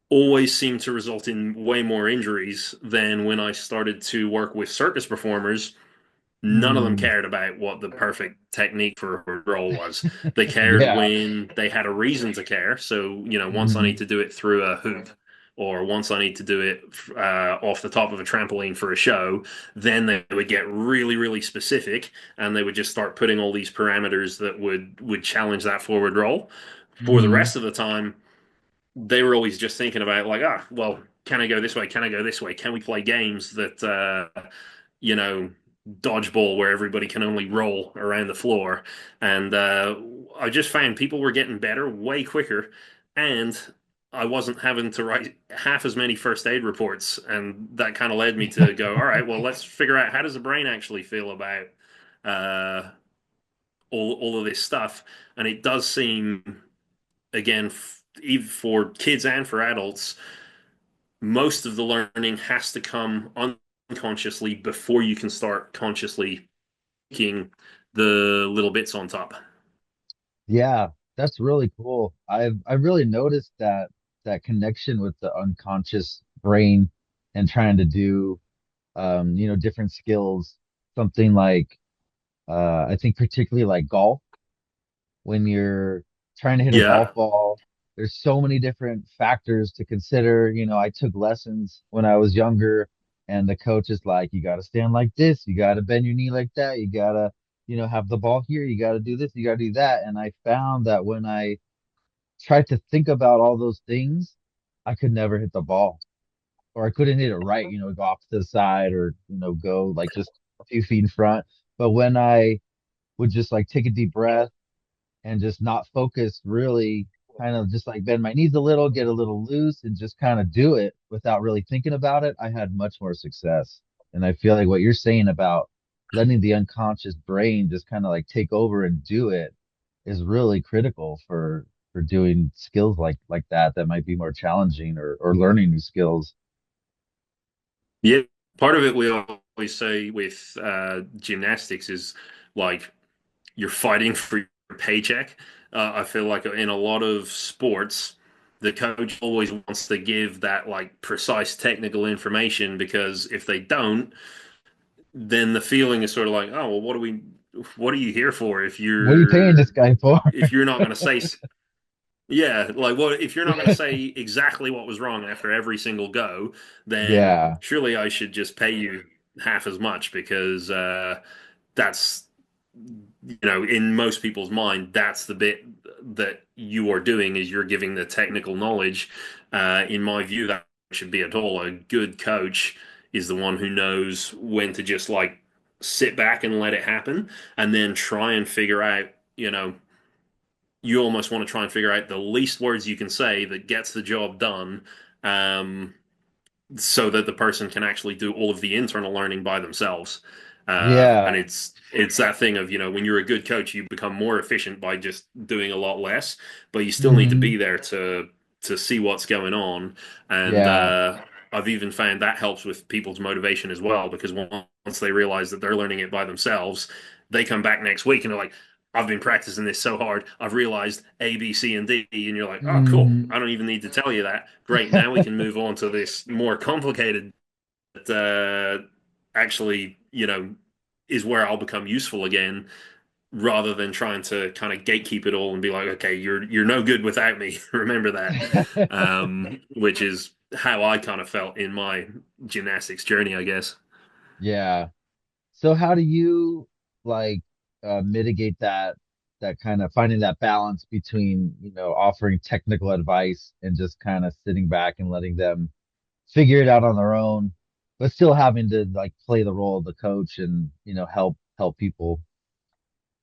Speaker 3: Always seemed to result in way more injuries than when I started to work with circus performers. None of them
Speaker 2: Mm.
Speaker 3: cared about what the perfect technique for a roll was. They cared
Speaker 2: Yeah.
Speaker 3: when they had a reason to care. So, once I need
Speaker 2: Hmm.
Speaker 3: to do it through a hoop, or once I need to do it off the top of a trampoline for a show, then they would get really specific, and they would just start putting all these parameters that would challenge that forward roll. For the
Speaker 2: Hmm.
Speaker 3: rest of the time, they were always just thinking about like, well, can I go this way? Can I go this way? Can we play games that you know, dodgeball where everybody can only roll around the floor? And I just found people were getting better way quicker, and I wasn't having to write half as many first aid reports, and that kind of led me to go, all right, well, let's figure out how does the brain actually feel about uh, all of this stuff, and it does seem again even for kids and for adults most of the learning has to come unconsciously before you can start consciously making the little bits on top.
Speaker 2: Yeah, that's really cool. I've really noticed that connection with the unconscious brain and trying to do different skills. Something like I think particularly like golf, when you're trying to hit a
Speaker 3: Yeah.
Speaker 2: golf ball, there's so many different factors to consider. I took lessons when I was younger, and the coach is like, you got to stand like this, you got to bend your knee like that, you got to, have the ball here, you got to do this, you got to do that. And I found that when I tried to think about all those things, I could never hit the ball, or I couldn't hit it right, go off to the side, or, go like just a few feet in front. But when I would just like take a deep breath and just not focus, really kind of just like bend my knees a little, get a little loose, and just kind of do it without really thinking about it, I had much more success. And I feel like what you're saying about letting the unconscious brain just kind of like take over and do it is really critical for doing skills like that might be more challenging, or learning new skills.
Speaker 3: Yeah. Part of it we always say with gymnastics is like you're fighting for your paycheck. I feel like in a lot of sports, the coach always wants to give that like precise technical information, because if they don't, then the feeling is sort of like, oh well, what are you here for
Speaker 2: What are you paying this guy for?
Speaker 3: if you're not going to say, yeah, like what if you're not going to say exactly what was wrong after every single go, then
Speaker 2: Yeah,
Speaker 3: surely I should just pay you half as much, because that's, in most people's mind, that's the bit that you are doing, is you're giving the technical knowledge. In my view, that should be at all. A good coach is the one who knows when to just like sit back and let it happen, and then try and figure out, you almost want to try and figure out the least words you can say that gets the job done, um, so that the person can actually do all of the internal learning by themselves. And
Speaker 2: yeah.
Speaker 3: it's that thing of, when you're a good coach, you become more efficient by just doing a lot less, but you still need to
Speaker 2: Hmm.
Speaker 3: be there to see what's going on. And
Speaker 2: Yeah.
Speaker 3: I've even found that helps with people's motivation as well, because once they realize that they're learning it by themselves, they come back next week and they're like, I've been practicing this so hard. I've realized A, B, C, and D. And you're like, oh, cool.
Speaker 2: Hmm.
Speaker 3: I don't even need to tell you that. Great. Now we can move on to this more complicated, actually, is where I'll become useful again, rather than trying to kind of gatekeep it all and be like, okay, you're no good without me. Remember that. Which is how I kind of felt in my gymnastics journey, I guess.
Speaker 2: Yeah. So how do you like mitigate that kind of finding that balance between, offering technical advice and just kind of sitting back and letting them figure it out on their own, but still having to like play the role of the coach and, help people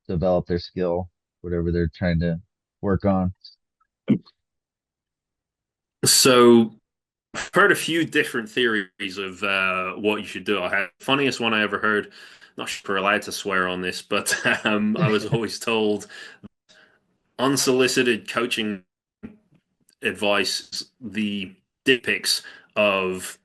Speaker 2: develop their skill, whatever they're trying to work on.
Speaker 3: So I've heard a few different theories of what you should do. I had the funniest one I ever heard. Not sure if we're allowed to swear on this, but I was always told unsolicited coaching advice, the dick pics of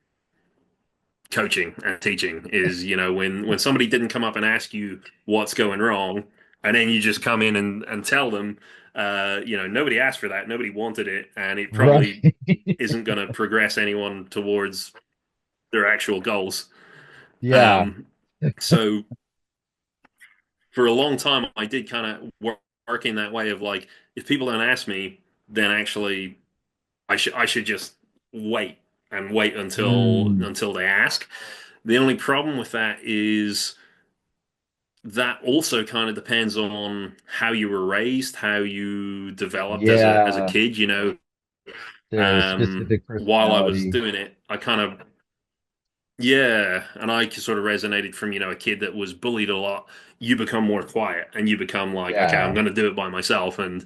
Speaker 3: coaching and teaching is, when somebody didn't come up and ask you what's going wrong, and then you just come in and tell them, nobody asked for that, nobody wanted it, and it
Speaker 2: Right.
Speaker 3: probably isn't going to progress anyone towards their actual goals.
Speaker 2: Yeah.
Speaker 3: Um, so for a long time, I did kind of work in that way of like, if people don't ask me, then actually I should just wait and wait
Speaker 2: Mm,
Speaker 3: until they ask. The only problem with that is that also kind of depends on how you were raised, how you developed as a
Speaker 2: yeah.
Speaker 3: kid.
Speaker 2: Their specific
Speaker 3: While I was
Speaker 2: personality.
Speaker 3: doing it, I kind of, yeah, and I sort of resonated from, a kid that was bullied a lot. You become more quiet and you become like, okay, I'm
Speaker 2: Yeah.
Speaker 3: going to do it by myself. And,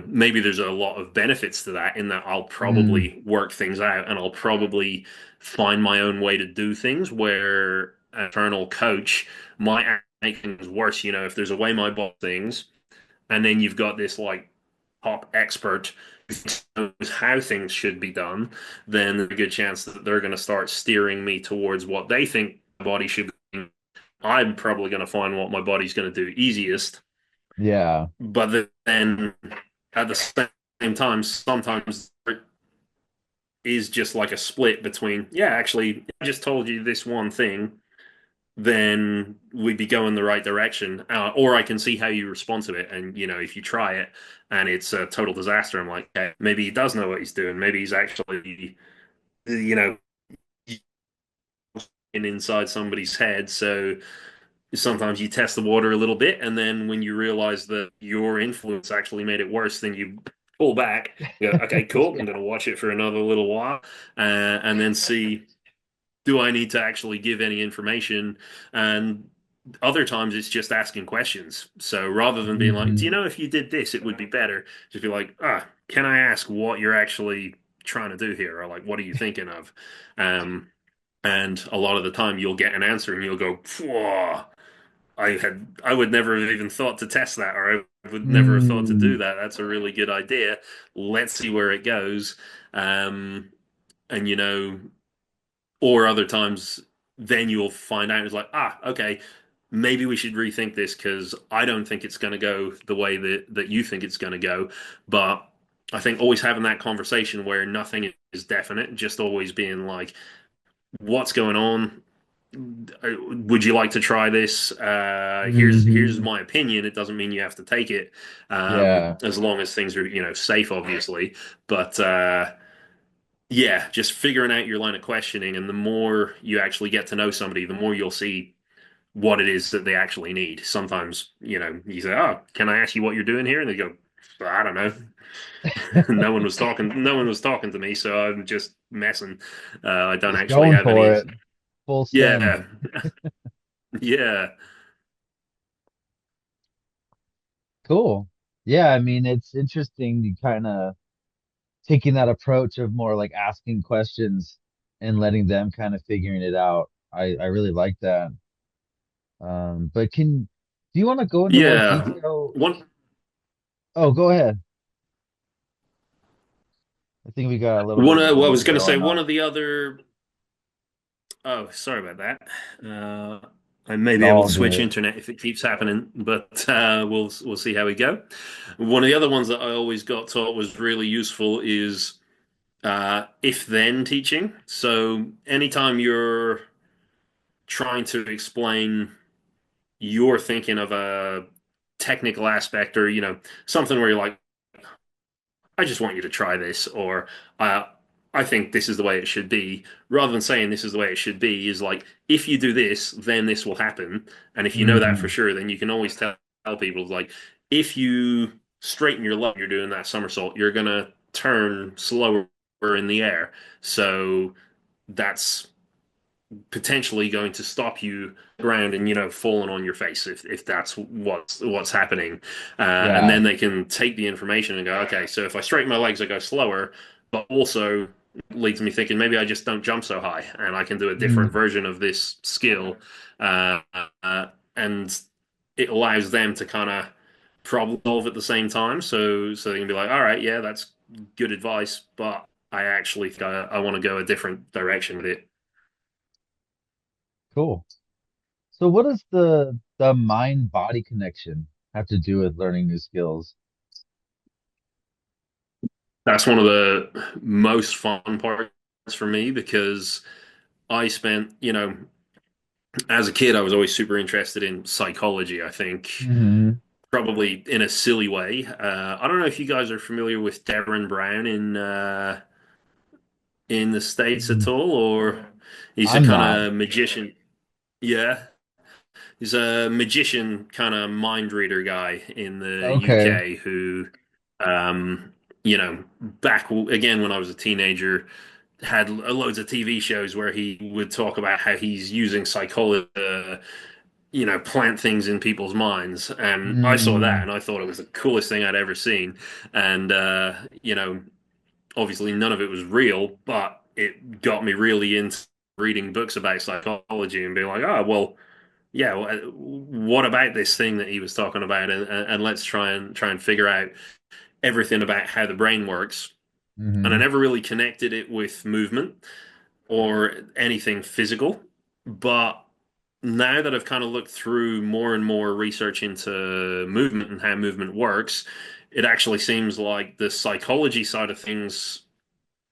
Speaker 3: maybe there's a lot of benefits to that, in that I'll
Speaker 2: Mm,
Speaker 3: probably work things out and I'll probably find my own way to do things, where an internal coach might make things worse. If there's a way my boss things, and then you've got this like top expert who knows how things should be done, then there's a good chance that they're going to start steering me towards what they think my body should be. I'm probably going to find what my body's going to do easiest.
Speaker 2: yeah.
Speaker 3: But then at the same time, sometimes there is just like a split between, yeah, actually, I just told you this one thing, then we'd be going the right direction. Or I can see how you respond to it. And, if you try it and it's a total disaster, I'm like, okay, maybe he does know what he's doing. Maybe he's actually, you know, inside somebody's head. So sometimes you test the water a little bit. And then when you realize that your influence actually made it worse, then you pull back. You go, okay, cool. I'm
Speaker 2: Yeah.
Speaker 3: going to watch it for another little while, and then see, do I need to actually give any information? And other times it's just asking questions. So rather than being like, do you
Speaker 2: Hmm.
Speaker 3: know if you did this, it would be better? Just be like, can I ask what you're actually trying to do here? Or like, what are you thinking of? Um, and a lot of the time you'll get an answer and you'll go, whoa, I would never have even thought to test that, or I would never have thought to do
Speaker 2: Mm,
Speaker 3: that. That's a really good idea. Let's see where it goes. Um, and or other times, then you'll find out it's like, okay, maybe we should rethink this, because I don't think it's going to go the way that you think it's going to go. But I think always having that conversation where nothing is definite, just always being like, what's going on? Would you like to try this? Here's
Speaker 2: Hmm.
Speaker 3: my opinion. It doesn't mean you have to take it,
Speaker 2: Yeah.
Speaker 3: as long as things are safe, obviously. But yeah, just figuring out your line of questioning, and the more you actually get to know somebody, the more you'll see what it is that they actually need. Sometimes you say, "Oh, can I ask you what you're doing here?" And they go, "I don't know." No one was talking. No one was talking to me, so I'm just messing. I don't
Speaker 2: Just
Speaker 3: actually
Speaker 2: going
Speaker 3: have
Speaker 2: for
Speaker 3: any.
Speaker 2: it. Full send.
Speaker 3: Yeah, yeah.
Speaker 2: Cool. Yeah, I mean, it's interesting you kind of taking that approach of more like asking questions and letting them kind of figuring it out. I really like that. But do you want to go into more
Speaker 3: Yeah.
Speaker 2: detail?
Speaker 3: One,
Speaker 2: Oh, go ahead. I think we got a little bit
Speaker 3: one.
Speaker 2: of
Speaker 3: Well, I was
Speaker 2: noise
Speaker 3: going to say
Speaker 2: going
Speaker 3: one
Speaker 2: on.
Speaker 3: of the other. Oh, sorry about that. I may
Speaker 2: It's
Speaker 3: be able to
Speaker 2: all
Speaker 3: switch
Speaker 2: good.
Speaker 3: internet if it keeps happening, but we'll see how we go. One of the other ones that I always got taught was really useful is if then teaching. So anytime you're trying to explain your thinking of a technical aspect, or something where you're like, I just want you to try this, or uh, I think this is the way it should be, rather than saying this is the way it should be, is like, if you do this, then this will happen. And if you know that for
Speaker 2: Hmm.
Speaker 3: sure, then you can always tell people, like, if you straighten your leg, you're doing that somersault, you're going to turn slower in the air. So that's potentially going to stop you ground and falling on your face if that's what's happening, and
Speaker 2: Yeah.
Speaker 3: then they can take the information and go, okay, so if I straighten my legs I go slower, but also leads me thinking maybe I just don't jump so high and I can do a different
Speaker 2: Mm.
Speaker 3: version of this skill, uh, and it allows them to kind of problem solve at the same time, so they can be like, all right, yeah, that's good advice, but I actually think I want to go a different direction with it.
Speaker 2: Cool. So what does the mind body connection have to do with learning new skills?
Speaker 3: That's one of the most fun parts for me because I spent, as a kid, I was always super interested in psychology. I think
Speaker 2: Hmm.
Speaker 3: probably in a silly way. I don't know if you guys are familiar with Derren Brown in the States at all, or he's a
Speaker 2: I'm
Speaker 3: kind
Speaker 2: not.
Speaker 3: of magician. Yeah, he's a magician kind of mind reader guy in the
Speaker 2: Okay.
Speaker 3: UK who, um, back again when I was a teenager, had loads of TV shows where he would talk about how he's using psychology to, plant things in people's minds. And I saw that
Speaker 2: Mm.
Speaker 3: and I thought it was the coolest thing I'd ever seen. And, obviously none of it was real, but it got me really into reading books about psychology and being like, oh, well, yeah, what about this thing that he was talking about? And let's try and figure out everything about how the brain works. And I
Speaker 2: Hmm.
Speaker 3: never really connected it with movement or anything physical. But now that I've kind of looked through more and more research into movement and how movement works, it actually seems like the psychology side of things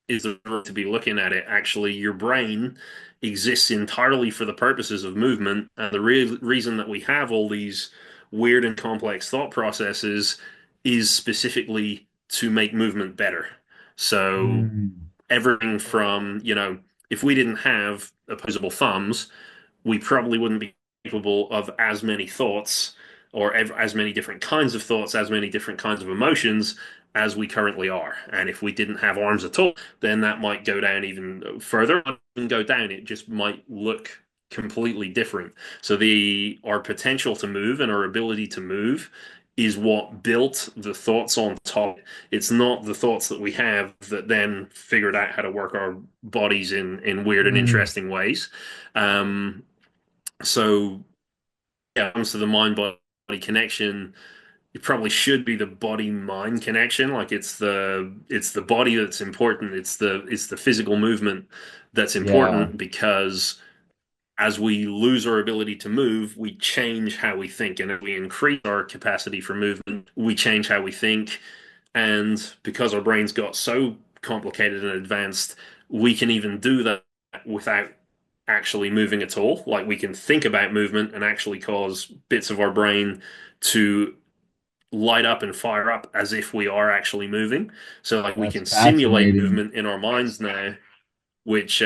Speaker 3: is the way to be looking at it. Actually, your brain exists entirely for the purposes of movement. And the reason that we have all these weird and complex thought processes is specifically to make movement better. So
Speaker 2: Mm.
Speaker 3: everything from, if we didn't have opposable thumbs, we probably wouldn't be capable of as many thoughts or as many different kinds of thoughts, as many different kinds of emotions as we currently are. And if we didn't have arms at all, then that might go down even further. And go down, it just might look completely different. So the our potential to move and our ability to move is what built the thoughts on top. It's not the thoughts that we have that then figured out how to work our bodies in weird and
Speaker 2: Mm.
Speaker 3: interesting ways. Um, so yeah, when it comes to the mind body connection, it probably should be the body mind connection. Like it's the body that's important. It's the physical movement that's
Speaker 2: Yeah.
Speaker 3: important because as we lose our ability to move, we change how we think, and if we increase our capacity for movement, we change how we think. And because our brains got so complicated and advanced, we can even do that without actually moving at all. Like we can think about movement and actually cause bits of our brain to light up and fire up as if we are actually moving. So like we
Speaker 2: That's
Speaker 3: can simulate
Speaker 2: fascinating.
Speaker 3: movement in our minds now, which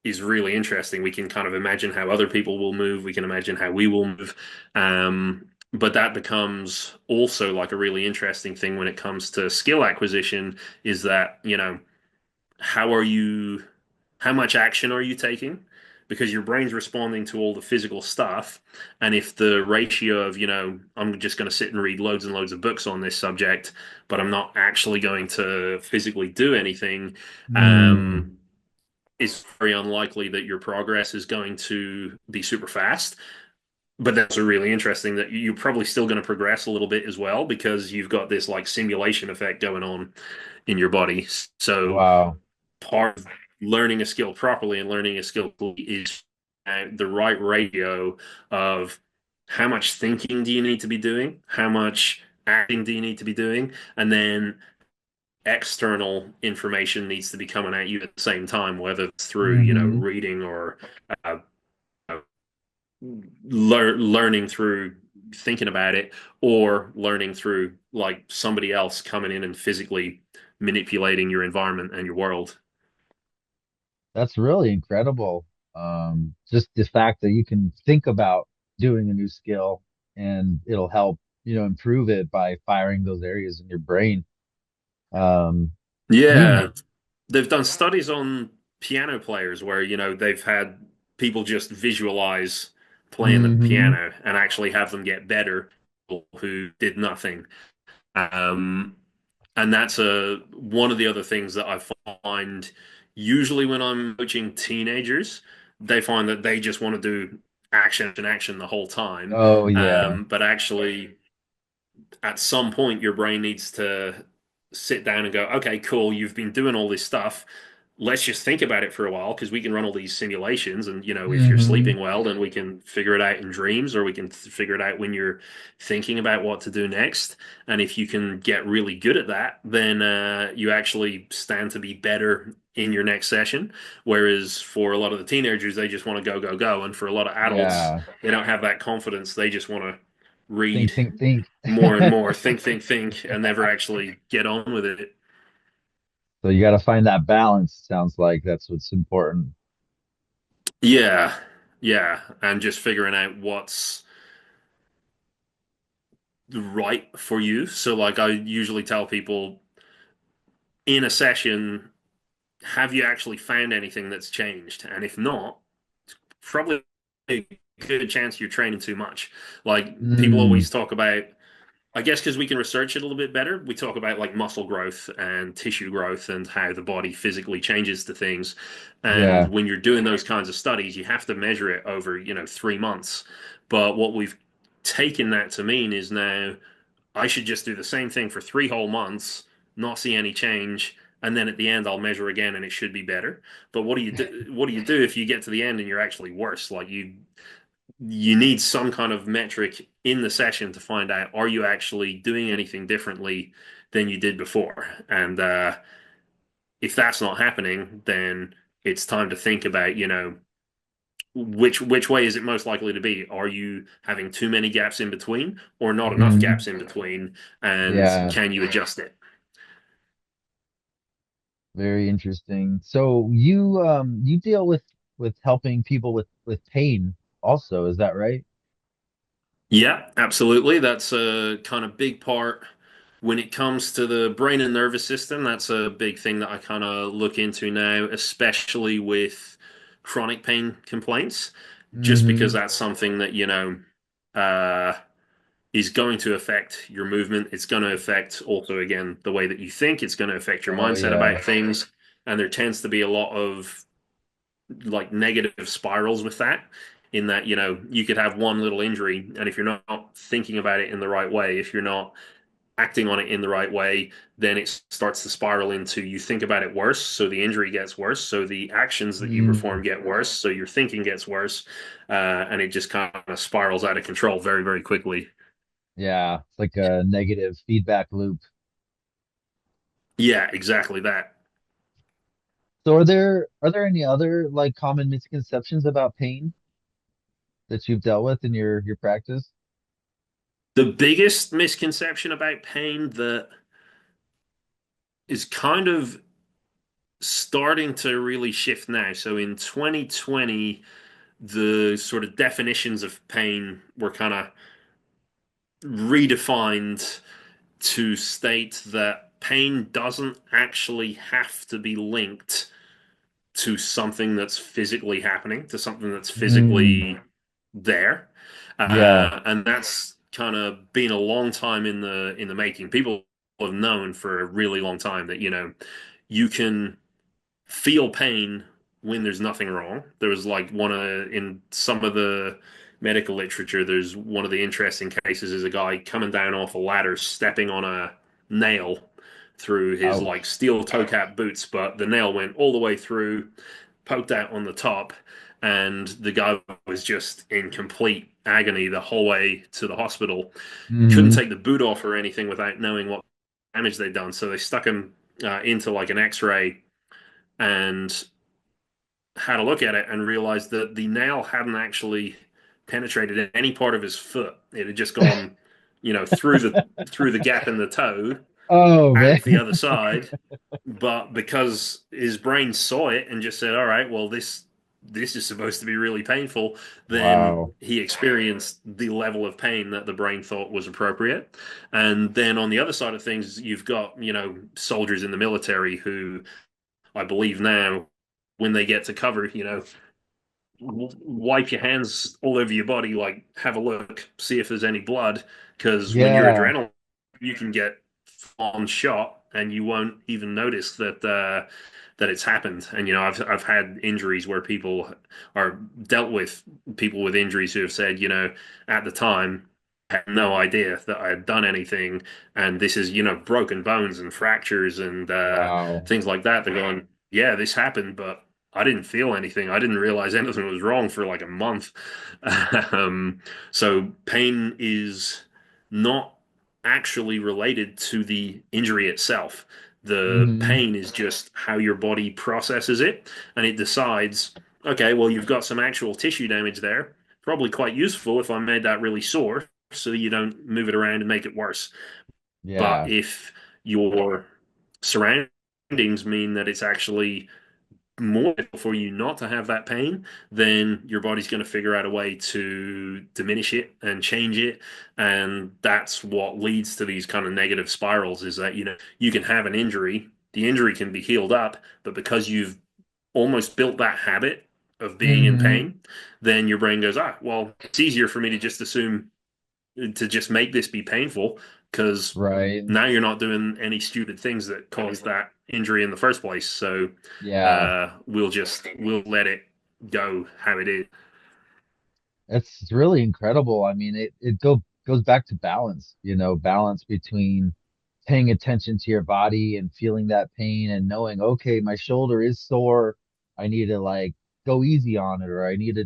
Speaker 3: is really interesting. We can kind of imagine how other people will move. We can imagine how we will move. But that becomes also like a really interesting thing when it comes to skill acquisition is that, how are you, how much action are you taking? Because your brain's responding to all the physical stuff. And if the ratio of, I'm just going to sit and read loads and loads of books on this subject, but I'm not actually going to physically do anything,
Speaker 2: Mm,
Speaker 3: um, it's very unlikely that your progress is going to be super fast. But that's really interesting that you're probably still going to progress a little bit as well because you've got this like simulation effect going on in your body. So
Speaker 2: wow.
Speaker 3: part of learning a skill properly and learning a skill is the right ratio of how much thinking do you need to be doing, how much acting do you need to be doing, and then external information needs to be coming at you at the same time, whether it's through,
Speaker 2: Hmm.
Speaker 3: reading or uh, learning through thinking about it or learning through like somebody else coming in and physically manipulating your environment and your world.
Speaker 2: That's really incredible. Just the fact that you can think about doing a new skill and it'll help, improve it by firing those areas in your brain. Um, you,
Speaker 3: Yeah, they've done studies on piano players where, they've had people just visualize playing the
Speaker 2: hmm
Speaker 3: piano and actually have them get better who did nothing. Um, and that's one of the other things that I find usually when I'm coaching teenagers, they find that they just want to do action and action the whole time.
Speaker 2: Oh yeah.
Speaker 3: But actually, at some point your brain needs to sit down and go, okay, cool, you've been doing all this stuff. Let's just think about it for a while because we can run all these simulations. And, if you're
Speaker 2: hmm
Speaker 3: sleeping well, then we can figure it out in dreams or we can figure it out when you're thinking about what to do next. And if you can get really good at that, then you actually stand to be better in your next session. Whereas for a lot of the teenagers, they just want to go, go, go. And for a lot of adults,
Speaker 2: Yeah.
Speaker 3: they don't have that confidence. They just want to read
Speaker 2: Think.
Speaker 3: more and more, think, and never actually get on with it.
Speaker 2: So you got to find that balance. Sounds like that's what's important.
Speaker 3: Yeah, yeah, and just figuring out what's right for you. So, like, I usually tell people in a session, have you actually found anything that's changed? And if not, probably a good chance you're training too much. Like, people
Speaker 2: Mm,
Speaker 3: always talk about I guess because we can research it a little bit better, we talk about like muscle growth and tissue growth and how the body physically changes to things. And
Speaker 2: yeah.
Speaker 3: when you're doing those kinds of studies, you have to measure it over, 3 months. But what we've taken that to mean is now I should just do the same thing for 3 whole months, not see any change, and then at the end I'll measure again and it should be better. But what do you do? What do you do if you get to the end and you're actually worse? Like you need some kind of metric in the session to find out are you actually doing anything differently than you did before. And if that's not happening, then it's time to think about which way is it most likely to be. Are you having too many gaps in between or not enough
Speaker 2: hmm
Speaker 3: gaps in between, and
Speaker 2: Yeah.
Speaker 3: can you adjust it?
Speaker 2: Very interesting. So you deal with helping people with pain also, is that right?
Speaker 3: Yeah, absolutely. That's a kind of big part when it comes to the brain and nervous system. That's a big thing that I kind of look into now, especially with chronic pain complaints, just because
Speaker 2: Hmm.
Speaker 3: that's something that, uh, is going to affect your movement. It's going to affect also, again, the way that you think. It's going to affect your
Speaker 2: Oh
Speaker 3: mindset
Speaker 2: yeah.
Speaker 3: about things. And there tends to be a lot of like negative spirals with that in that you could have one little injury and if you're not thinking about it in the right way, if you're not acting on it in the right way, then it starts to spiral into you think about it worse, so the injury gets worse, so the actions that you perform
Speaker 2: Mm,
Speaker 3: get worse, so your thinking gets worse, and it just kind of spirals out of control very very quickly.
Speaker 2: yeah. It's like a negative feedback loop.
Speaker 3: Yeah, exactly that.
Speaker 2: So are there any other like common misconceptions about pain that you've dealt with in your practice?
Speaker 3: The biggest misconception about pain that is kind of starting to really shift now. So in 2020, the sort of definitions of pain were kind of redefined to state that pain doesn't actually have to be linked to something that's physically happening, to something that's
Speaker 2: Mm,
Speaker 3: physically there.
Speaker 2: yeah.
Speaker 3: And that's kind of been a long time in the making. People have known for a really long time that, you can feel pain when there's nothing wrong. There was like one in some of the medical literature, there's one of the interesting cases is a guy coming down off a ladder, stepping on a nail through his like
Speaker 2: Ouch.
Speaker 3: steel toe cap boots, but the nail went all the way through, poked out on the top, and the guy was just in complete agony the whole way to the hospital. Couldn't
Speaker 2: Hmm.
Speaker 3: take the boot off or anything without knowing what damage they'd done, so they stuck him into like an X-ray and had a look at it and realized that the nail hadn't actually penetrated any part of his foot. It had just gone, through the gap in the toe
Speaker 2: Oh man.
Speaker 3: out the other side. But because his brain saw it and just said, "All right, well this is supposed to be really painful," then
Speaker 2: Wow.
Speaker 3: he experienced the level of pain that the brain thought was appropriate. And then on the other side of things, you've got, soldiers in the military who I believe now, when they get to cover, wipe your hands all over your body, like have a look, see if there's any blood, because when you're
Speaker 2: Yeah.
Speaker 3: adrenaline, you can get on shot and you won't even notice that it's happened. And I've had injuries where people are dealt with people with injuries who have said, at the time, I had no idea that I had done anything, and this is broken bones and fractures and
Speaker 2: Wow.
Speaker 3: things like that. They're going, yeah, this happened, but I didn't feel anything. I didn't realize anything was wrong for like a month. um, so pain is not actually related to the injury itself. The
Speaker 2: Hmm.
Speaker 3: pain is just how your body processes it, and it decides, okay, well, you've got some actual tissue damage there. Probably quite useful if I made that really sore, so you don't move it around and make it worse. But
Speaker 2: Yeah.
Speaker 3: if your surroundings mean that it's actually more for you not to have that pain, then your body's going to figure out a way to diminish it and change it. And that's what leads to these kind of negative spirals is that, you can have an injury, the injury can be healed up, but because you've almost built that habit of being in
Speaker 2: Hmm.
Speaker 3: pain, then your brain goes, well, it's easier for me to just assume to just make this be painful because
Speaker 2: Right.
Speaker 3: now you're not doing any stupid things that caused that injury in the first place. So
Speaker 2: Yeah.
Speaker 3: we'll let it go how it is.
Speaker 2: It's really incredible. I mean, it goes back to balance, balance between paying attention to your body and feeling that pain and knowing, okay, my shoulder is sore. I need to like go easy on it, or I need to,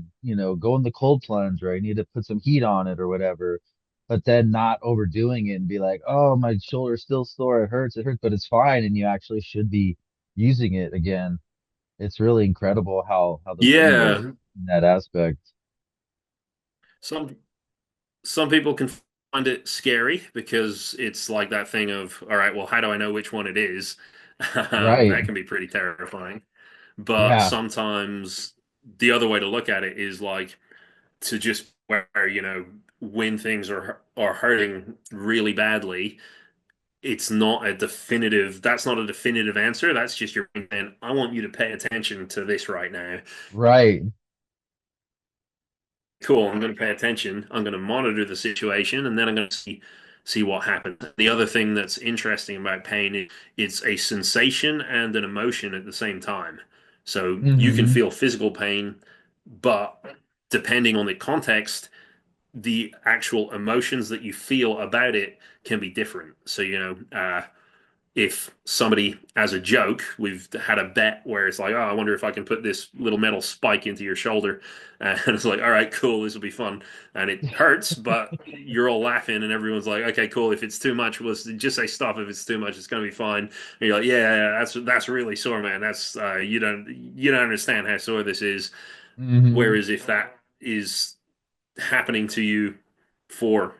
Speaker 2: go in the cold plunge, or I need to put some heat on it or whatever. But then not overdoing it and be like, oh, my shoulder's still sore. It hurts, but it's fine. And you actually should be using it again. It's really incredible how the brain works
Speaker 3: Yeah,
Speaker 2: in that aspect.
Speaker 3: some some people can find it scary because it's like that thing of, all right, well, how do I know which one it is?
Speaker 2: Right.
Speaker 3: That can be pretty terrifying. But
Speaker 2: Yeah.
Speaker 3: sometimes the other way to look at it is like to just where, when things are hurting really badly, it's not a definitive that's not a definitive answer. That's just your brain saying, I want you to pay attention to this right now.
Speaker 2: Right.
Speaker 3: Cool, I'm going to pay attention, I'm going to monitor the situation, and then I'm going to see what happens. The other thing that's interesting about pain is it's a sensation and an emotion at the same time. So you can
Speaker 2: Hmm.
Speaker 3: feel physical pain, but depending on the context, the actual emotions that you feel about it can be different. So, if somebody, as a joke, we've had a bet where it's like, oh, I wonder if I can put this little metal spike into your shoulder. And it's like, all right, cool, this will be fun. And it hurts, but you're all laughing, and everyone's like, okay, cool. If it's too much, we'll just say stop. If it's too much, it's going to be fine. And you're like, yeah, that's really sore, man. That's you don't understand how sore this is.
Speaker 2: Hmm.
Speaker 3: Whereas if that is happening to you for,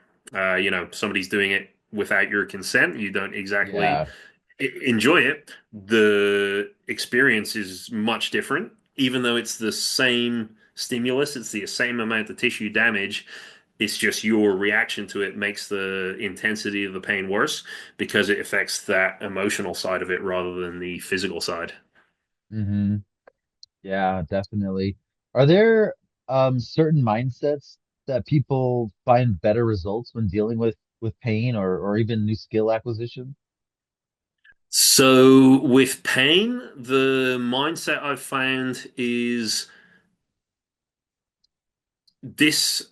Speaker 3: somebody's doing it without your consent, you don't exactly
Speaker 2: Yeah.
Speaker 3: enjoy it. The experience is much different, even though it's the same stimulus, it's the same amount of tissue damage. It's just your reaction to it makes the intensity of the pain worse because it affects that emotional side of it rather than the physical side.
Speaker 2: Hmm. Yeah, definitely. Are there certain mindsets that people find better results when dealing with pain or even new skill acquisition?
Speaker 3: So with pain, the mindset I've found is this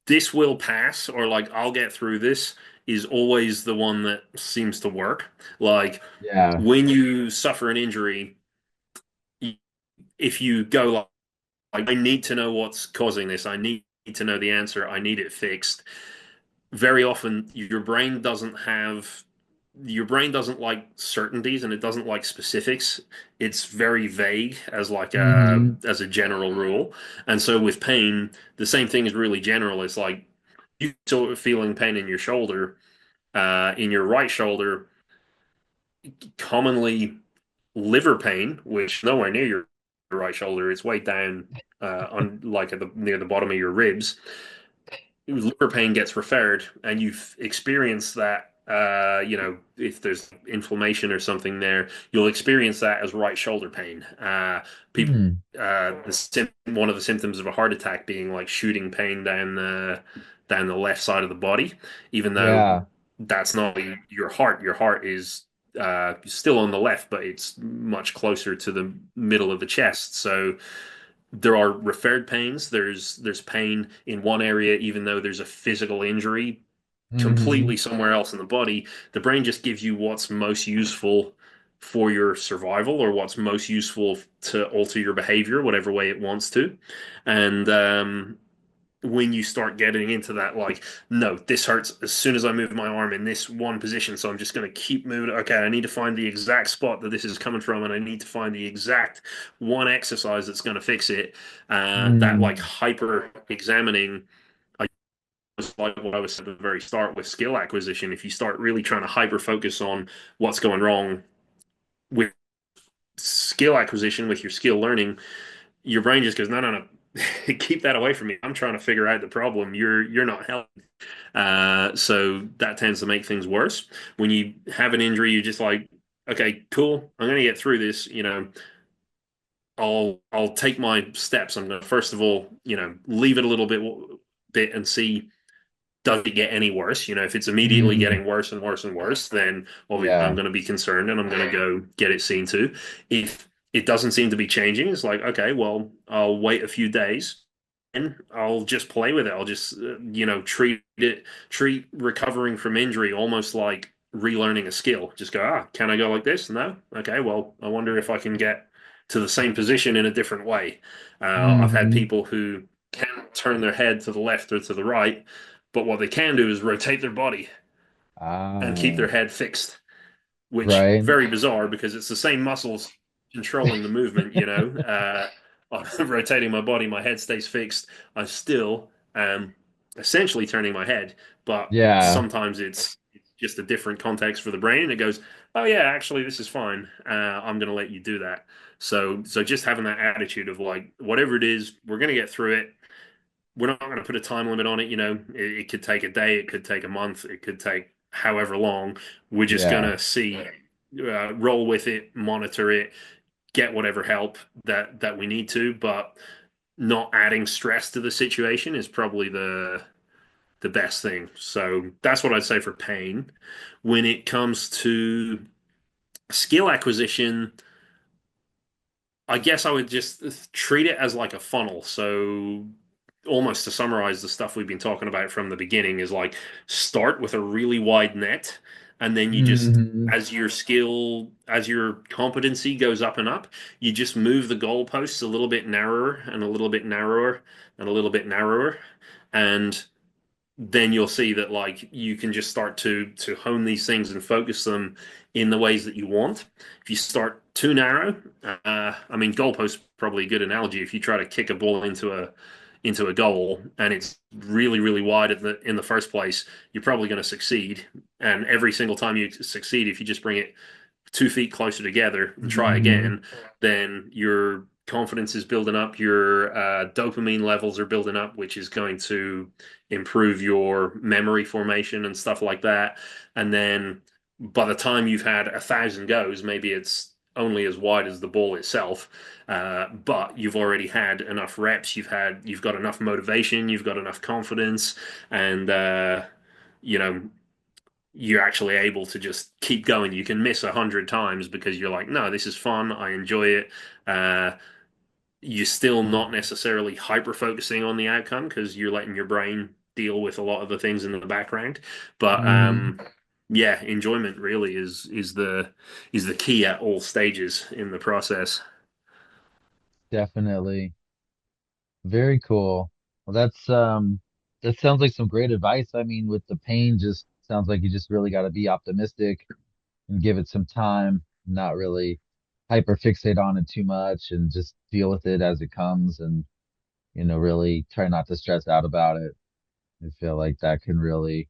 Speaker 3: this will pass, or like I'll get through this, is always the one that seems to work. Like
Speaker 2: Yeah.
Speaker 3: when you suffer an injury, if you go like I need to know what's causing this, I need to know the answer, I need it fixed. Very often your brain doesn't like certainties, and it doesn't like specifics. It's very vague as like
Speaker 2: Hmm.
Speaker 3: a general rule. And so with pain, the same thing is really general. It's like you sort of feeling pain in your shoulder, in your right shoulder, commonly liver pain, which nowhere near your right shoulder. It's way down, on like near the bottom of your ribs. Liver pain gets referred, and you've experienced that. If there's inflammation or something there, you'll experience that as right shoulder pain. People,
Speaker 2: Hmm.
Speaker 3: one of the symptoms of a heart attack being like shooting pain down the left side of the body, even though
Speaker 2: Yeah.
Speaker 3: that's not your heart. Your heart is still on the left, but it's much closer to the middle of the chest. So there are referred pains. There's pain in one area, even though there's a physical injury
Speaker 2: Hmm.
Speaker 3: completely somewhere else in the body. The brain just gives you what's most useful for your survival, or what's most useful to alter your behavior, whatever way it wants to. And when you start getting into that, like, no, this hurts as soon as I move my arm in this one position, so I'm just going to keep moving. Okay, I need to find the exact spot that this is coming from, and I need to find the exact one exercise that's going to fix it. That like
Speaker 2: Hmm.
Speaker 3: hyper examining, I was like what I was at the very start with skill acquisition. If you start really trying to hyper focus on what's going wrong with skill acquisition, with your skill learning, your brain just goes, no, no, no. Keep that away from me. I'm trying to figure out the problem. You're not helping. So that tends to make things worse. When you have an injury, you're just like, okay, cool. I'm gonna get through this. I'll take my steps. I'm gonna first of all, leave it a little bit and see, does it get any worse? If it's immediately
Speaker 2: Hmm.
Speaker 3: getting worse and worse and worse, then obviously I'm
Speaker 2: Yeah.
Speaker 3: going to be concerned, and I'm going to go get it seen to. If it doesn't seem to be changing, it's like, okay, well, I'll wait a few days and I'll just play with it. I'll just, treat recovering from injury almost like relearning a skill. Just go, can I go like this? No. Okay, well, I wonder if I can get to the same position in a different way. I've had
Speaker 2: Hmm.
Speaker 3: people who can turn their head to the left or to the right, but what they can do is rotate their body and keep
Speaker 2: Ah,
Speaker 3: their head fixed, which
Speaker 2: right.
Speaker 3: very bizarre because it's the same muscles controlling the movement. I'm rotating my body, my head stays fixed. I still am essentially turning my head, but
Speaker 2: Yeah.
Speaker 3: sometimes it's just a different context for the brain, and it goes, "Oh yeah, actually this is fine. I'm going to let you do that." So just having that attitude of like, whatever it is, we're going to get through it. We're not going to put a time limit on it. It could take a day, it could take a month, it could take however long. We're just going
Speaker 2: Yeah.
Speaker 3: to see, roll with it, monitor it, get whatever help that we need to, but not adding stress to the situation is probably the best thing. So that's what I'd say for pain. When it comes to skill acquisition, I guess I would just treat it as like a funnel. So almost to summarize the stuff we've been talking about from the beginning is like, start with a really wide net and then you just,
Speaker 2: Hmm.
Speaker 3: as your competency goes up and up, you just move the goalposts a little bit narrower and a little bit narrower and a little bit narrower, and then you'll see that like you can just start to hone these things and focus them in the ways that you want. If you start too narrow, I mean, goalpost probably a good analogy. If you try to kick a ball into a goal and it's really really wide in the first place, you're probably going to succeed. And every single time you succeed, if you just bring it 2 feet closer together and try
Speaker 2: Hmm.
Speaker 3: again, then your confidence is building up, your dopamine levels are building up, which is going to improve your memory formation and stuff like that. And then by the time you've had 1,000 goes, maybe it's only as wide as the ball itself, but you've already had enough reps. You've got enough motivation, you've got enough confidence, and you know you're actually able to just keep going. You can miss 100 times because you're like, no, this is fun. I enjoy it. Uh, you're still not necessarily hyper focusing on the outcome because you're letting your brain deal with a lot of the things in the background. But
Speaker 2: Hmm.
Speaker 3: yeah, enjoyment really is the key at all stages in the process.
Speaker 2: Definitely. Very cool. Well, that sounds like some great advice. I mean, with the pain, just sounds like you just really got to be optimistic and give it some time, not really hyper fixate on it too much and just deal with it as it comes and, really try not to stress out about it. I feel like that can really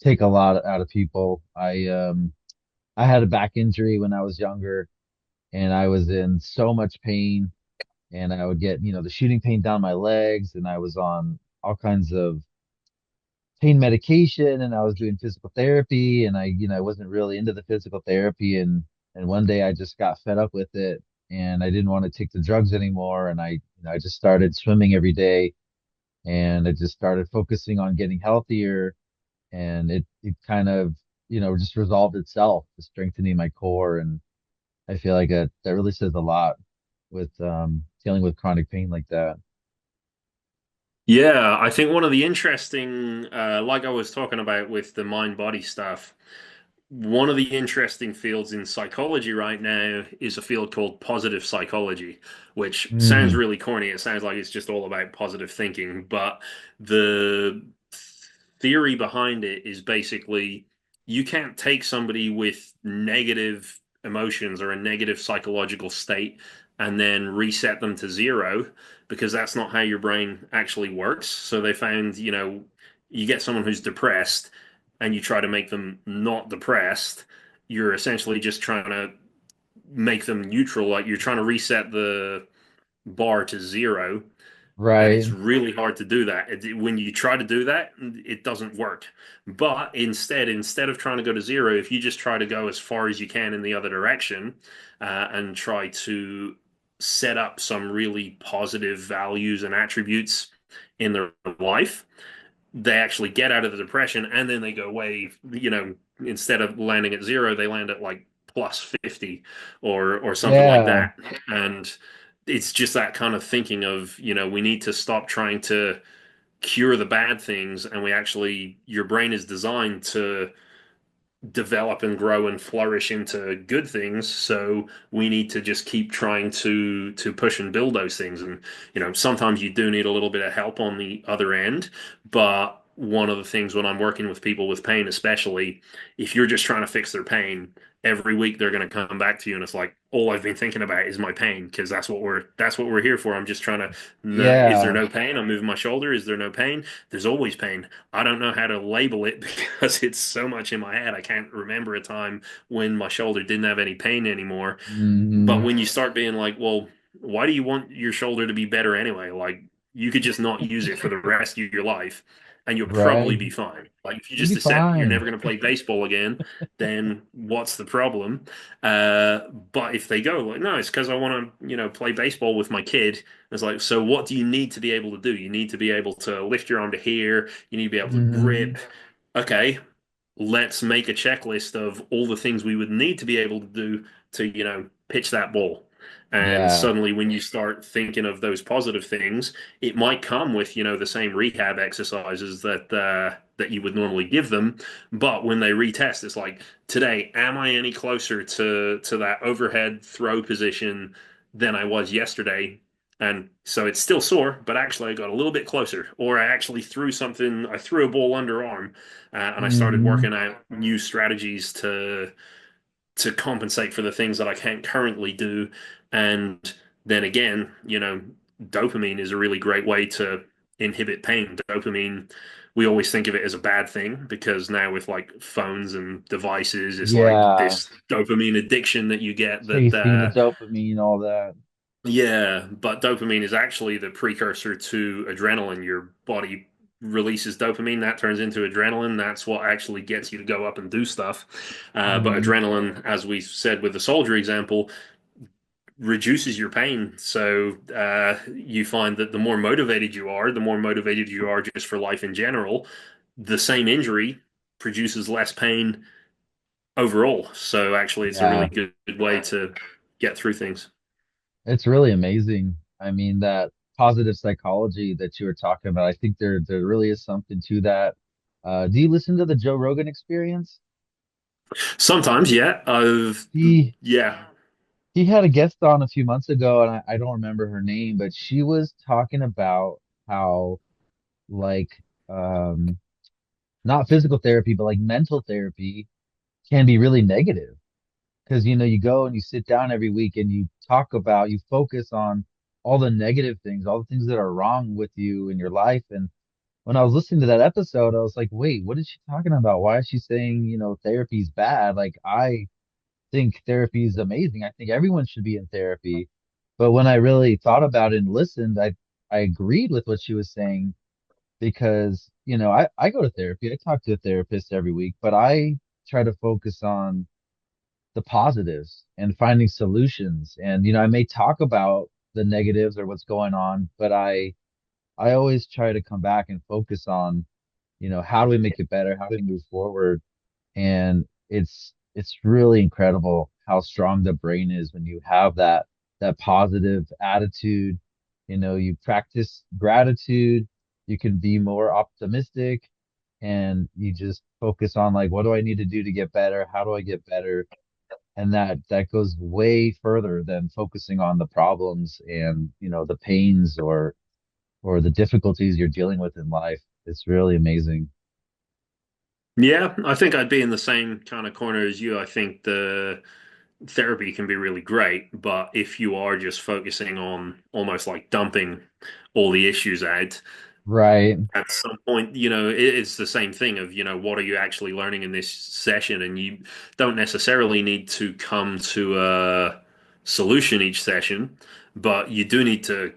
Speaker 2: take a lot out of people. I had a back injury when I was younger and I was in so much pain and I would get, the shooting pain down my legs and I was on all kinds of pain medication and I was doing physical therapy and I wasn't really into the physical therapy and one day I just got fed up with it and I didn't want to take the drugs anymore and I just started swimming every day and I just started focusing on getting healthier and it kind of, just resolved itself, just strengthening my core and I feel like that really says a lot with dealing with chronic pain like that.
Speaker 3: Yeah, I think one of the interesting, like I was talking about with the mind body stuff, one of the interesting fields in psychology right now is a field called positive psychology, which sounds
Speaker 2: Mm,
Speaker 3: really corny. It sounds like it's just all about positive thinking, but the theory behind it is basically you can't take somebody with negative emotions or a negative psychological state and then reset them to zero because that's not how your brain actually works. So they found, you get someone who's depressed and you try to make them not depressed, you're essentially just trying to make them neutral. Like you're trying to reset the bar to zero, and
Speaker 2: right.
Speaker 3: it's really hard to do that. When you try to do that, it doesn't work. But instead of trying to go to zero, if you just try to go as far as you can in the other direction, and try to set up some really positive values and attributes in their life, they actually get out of the depression and then they go way, instead of landing at zero, they land at like plus 50 or something like
Speaker 2: Yeah.
Speaker 3: that. And it's just that kind of thinking of, we need to stop trying to cure the bad things. And your brain is designed to develop and grow and flourish into good things, so we need to just keep trying to push and build those things. And sometimes you do need a little bit of help on the other end. But one of the things when I'm working with people with pain, especially if you're just trying to fix their pain, every week they're going to come back to you and it's like, all I've been thinking about is my pain, because that's what we're here for. I'm just trying to, no, is there
Speaker 2: Yeah.
Speaker 3: no pain? I'm moving my shoulder. Is there no pain? There's always pain. I don't know how to label it because it's so much in my head. I can't remember a time when my shoulder didn't have any pain anymore. But
Speaker 2: Hmm.
Speaker 3: when you start being like, well, why do you want your shoulder to be better anyway? Like, you could just not use it for the rest of your life and you'll probably
Speaker 2: Right.
Speaker 3: be fine. Like, if you
Speaker 2: You'll
Speaker 3: just
Speaker 2: be
Speaker 3: accept you're
Speaker 2: fine.
Speaker 3: never going to play baseball again, then what's the problem? But if they go, like, no, it's because I want to, play baseball with my kid. It's like, so what do you need to be able to do? You need to be able to lift your arm to here. You need to be able to
Speaker 2: Hmm.
Speaker 3: grip. Okay, let's make a checklist of all the things we would need to be able to do to, pitch that ball. And
Speaker 2: Yeah.
Speaker 3: suddenly, when you start thinking of those positive things, it might come with, the same rehab exercises that you would normally give them. But when they retest, it's like, today, am I any closer to that overhead throw position than I was yesterday? And so it's still sore, but actually I got a little bit closer. Or I actually I threw a ball underarm, and I started
Speaker 2: Hmm.
Speaker 3: working out new strategies to compensate for the things that I can't currently do. And then again, dopamine is a really great way to inhibit pain. Dopamine, we always think of it as a bad thing because now with like phones and devices, it's like
Speaker 2: Yeah.
Speaker 3: this dopamine addiction that you get that
Speaker 2: Chasing the dopamine, all that.
Speaker 3: yeah, but dopamine is actually the precursor to adrenaline. Your body releases dopamine, that turns into adrenaline. That's what actually gets you to go up and do stuff. But
Speaker 2: Hmm.
Speaker 3: adrenaline, as we said with the soldier example, reduces your pain. So you find that the more motivated you are just for life in general, the same injury produces less pain overall. So actually, it's a really
Speaker 2: Yeah.
Speaker 3: good way to get through things.
Speaker 2: It's really amazing. I mean, that positive psychology that you were talking about, I think there really is something to that. Do you listen to the Joe Rogan Experience?
Speaker 3: Sometimes, yeah.
Speaker 2: He
Speaker 3: Yeah.
Speaker 2: he had a guest on a few months ago, and I don't remember her name, but she was talking about how like um not physical therapy, but like mental therapy can be really negative. Because you go and you sit down every week and you focus on all the negative things, all the things that are wrong with you in your life. And when I was listening to that episode, I was like, wait, what is she talking about? Why is she saying, therapy's bad? Like, I think therapy is amazing. I think everyone should be in therapy. But when I really thought about it and listened, I agreed with what she was saying because, I go to therapy. I talk to a therapist every week, but I try to focus on the positives and finding solutions. And, I may talk about the negatives or what's going on, but I always try to come back and focus on, how do we make it better? How do we move forward? And it's really incredible how strong the brain is when you have that positive attitude. You practice gratitude, you can be more optimistic, and you just focus on like, what do I need to do to get better? How do I get better? And that goes way further than focusing on the problems and the pains or the difficulties you're dealing with in life. It's really amazing.
Speaker 3: Yeah, I think I'd be in the same kind of corner as you. I think the therapy can be really great, but if you are just focusing on almost like dumping all the issues out,
Speaker 2: Right.
Speaker 3: at some point, it's the same thing of, what are you actually learning in this session? And you don't necessarily need to come to a solution each session, but you do need to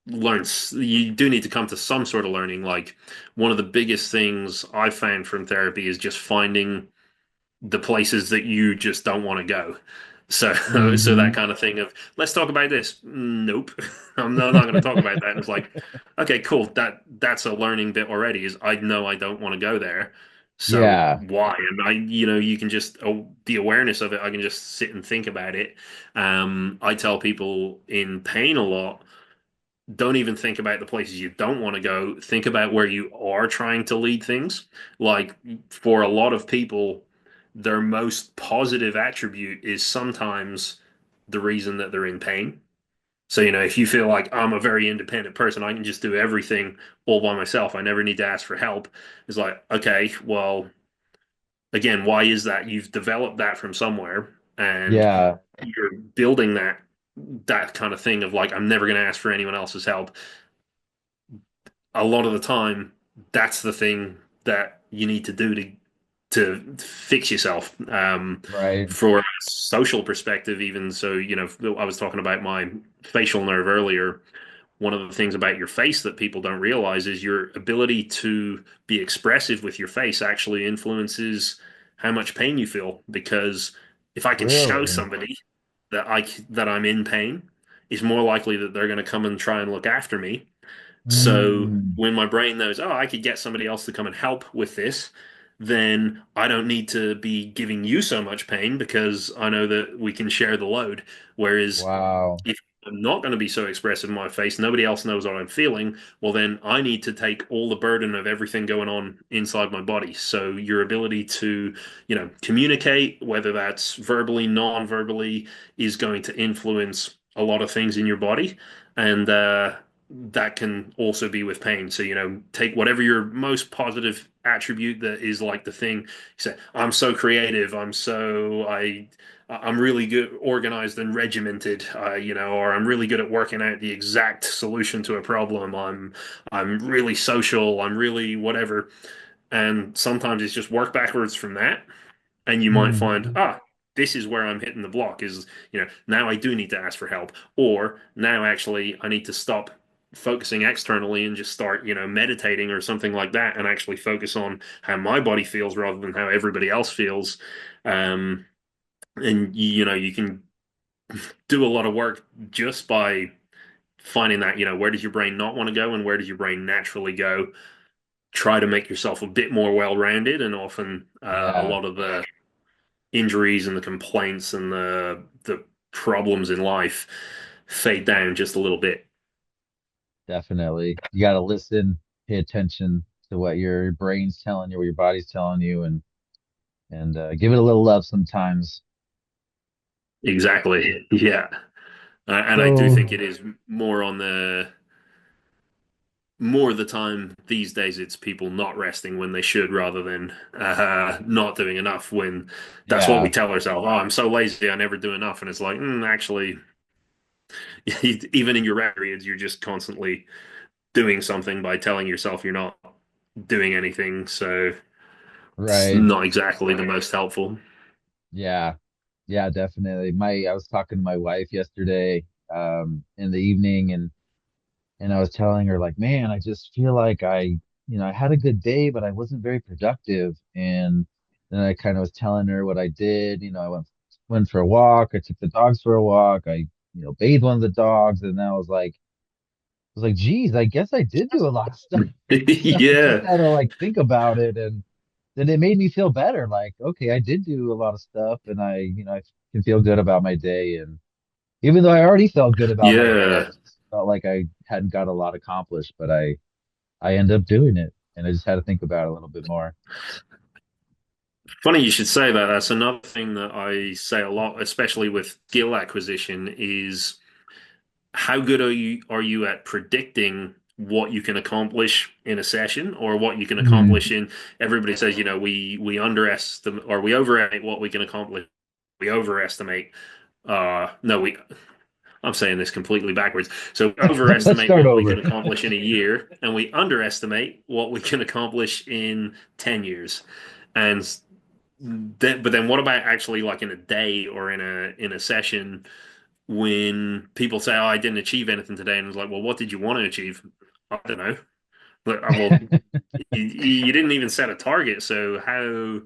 Speaker 3: come to some sort of learning. Like one of the biggest things I've found from therapy is just finding the places that you just don't want to go. So, so that
Speaker 2: Hmm.
Speaker 3: kind of thing of let's talk about this. Nope, I'm not going to talk about that. And it's like, okay, cool. That's a learning bit already. Is I know I don't want to go there. So
Speaker 2: Yeah.
Speaker 3: why? And you can just the awareness of it. I can just sit and think about it. I tell people in pain a lot, don't even think about the places you don't want to go. Think about where you are trying to lead things. Like for a lot of people, their most positive attribute is sometimes the reason that they're in pain. So, if you feel like I'm a very independent person, I can just do everything all by myself. I never need to ask for help. It's like, okay, well, again, why is that? You've developed that from somewhere and
Speaker 2: Yeah.
Speaker 3: you're building that kind of thing of like, I'm never going to ask for anyone else's help. A lot of the time, that's the thing that you need to do to fix yourself.
Speaker 2: Right.
Speaker 3: For a social perspective, even so, I was talking about my facial nerve earlier. One of the things about your face that people don't realize is your ability to be expressive with your face actually influences how much pain you feel. Because if I can show
Speaker 2: Really?
Speaker 3: somebody that I'm in pain, is more likely that they're going to come and try and look after me. So
Speaker 2: Mm.
Speaker 3: when my brain knows, oh, I could get somebody else to come and help with this, then I don't need to be giving you so much pain because I know that we can share the load. Whereas
Speaker 2: Wow.
Speaker 3: if I'm not going to be so expressive in my face, nobody else knows what I'm feeling, well, then I need to take all the burden of everything going on inside my body. So your ability to, communicate, whether that's verbally, non-verbally, is going to influence a lot of things in your body. And that can also be with pain. So, take whatever your most positive attribute that is like the thing. You say, I'm so creative. I'm really good, organized and regimented, or I'm really good at working out the exact solution to a problem. I'm really social. I'm really whatever. And sometimes it's just work backwards from that, and you might find,
Speaker 2: Mhm.
Speaker 3: this is where I'm hitting the block. Is now I do need to ask for help, or now actually I need to stop focusing externally and just start meditating or something like that, and actually focus on how my body feels rather than how everybody else feels. Um, and you can do a lot of work just by finding that where does your brain not want to go and where does your brain naturally go. Try to make yourself a bit more well-rounded, and often a
Speaker 2: Yeah,
Speaker 3: lot of the injuries and the complaints and the problems in life fade down just a little bit.
Speaker 2: definitely. You got to listen, pay attention to what your brain's telling you, what your body's telling you, and give it a little love sometimes.
Speaker 3: Exactly. Yeah. And I do
Speaker 2: So
Speaker 3: think it is more on the more of the time these days it's people not resting when they should rather than not doing enough when that's what we
Speaker 2: yeah,
Speaker 3: tell ourselves. Oh, I'm so lazy, I never do enough. And it's like, actually, even in your rest periods, you're just constantly doing something by telling yourself you're not doing anything. So it's
Speaker 2: right.
Speaker 3: not exactly the most helpful.
Speaker 2: Yeah, yeah, definitely. I was talking to my wife yesterday, in the evening, and I was telling her like, man, I just feel like I had a good day, but I wasn't very productive. And then I kind of was telling her what I did. I went for a walk. I took the dogs for a walk. I bathed one of the dogs, and then I was like, geez, I guess I did do a lot of stuff. So I just
Speaker 3: Yeah.
Speaker 2: had to like think about it, and then it made me feel better. Like, okay, I did do a lot of stuff, and I can feel good about my day. And even though I already felt good about my day, I
Speaker 3: Yeah.
Speaker 2: just felt like I hadn't got a lot accomplished, but I ended up doing it, and I just had to think about it a little bit more.
Speaker 3: Funny you should say that. That's another thing that I say a lot, especially with skill acquisition, is how good are you at predicting what you can accomplish in a session or what you can
Speaker 2: Mm.
Speaker 3: accomplish in. Everybody says, we underestimate or we overestimate what we can accomplish. We overestimate. No, we. I'm saying this completely backwards. So we
Speaker 2: Let's
Speaker 3: overestimate
Speaker 2: start
Speaker 3: what we can
Speaker 2: over.
Speaker 3: accomplish in a year, and we underestimate what we can accomplish in 10 years. And but then what about actually like in a day or in a session when people say, "Oh, I didn't achieve anything today," and it's like, "Well, what did you want to achieve?" I don't know. But well, you didn't even set a target, so how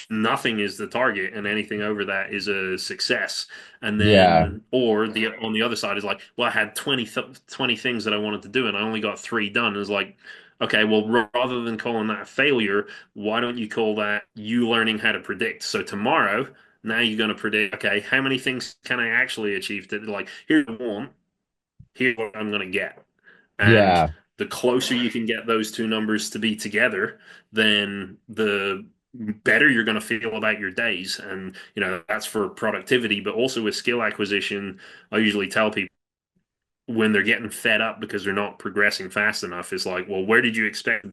Speaker 3: nothing is the target, and anything over that is a success. And
Speaker 2: Yeah,
Speaker 3: then, or the on the other side is like, well, I had 20 things that I wanted to do, and I only got three done. It's like, okay, well, rather than calling that a failure, why don't you call that you learning how to predict? So tomorrow, now you're going to predict, okay, how many things can I actually achieve? Like, here's what I want, here's what I'm going to get. And
Speaker 2: yeah,
Speaker 3: the closer you can get those two numbers to be together, then the better you're going to feel about your days. And, that's for productivity, but also with skill acquisition. I usually tell people when they're getting fed up because they're not progressing fast enough, is like, well, where did you expect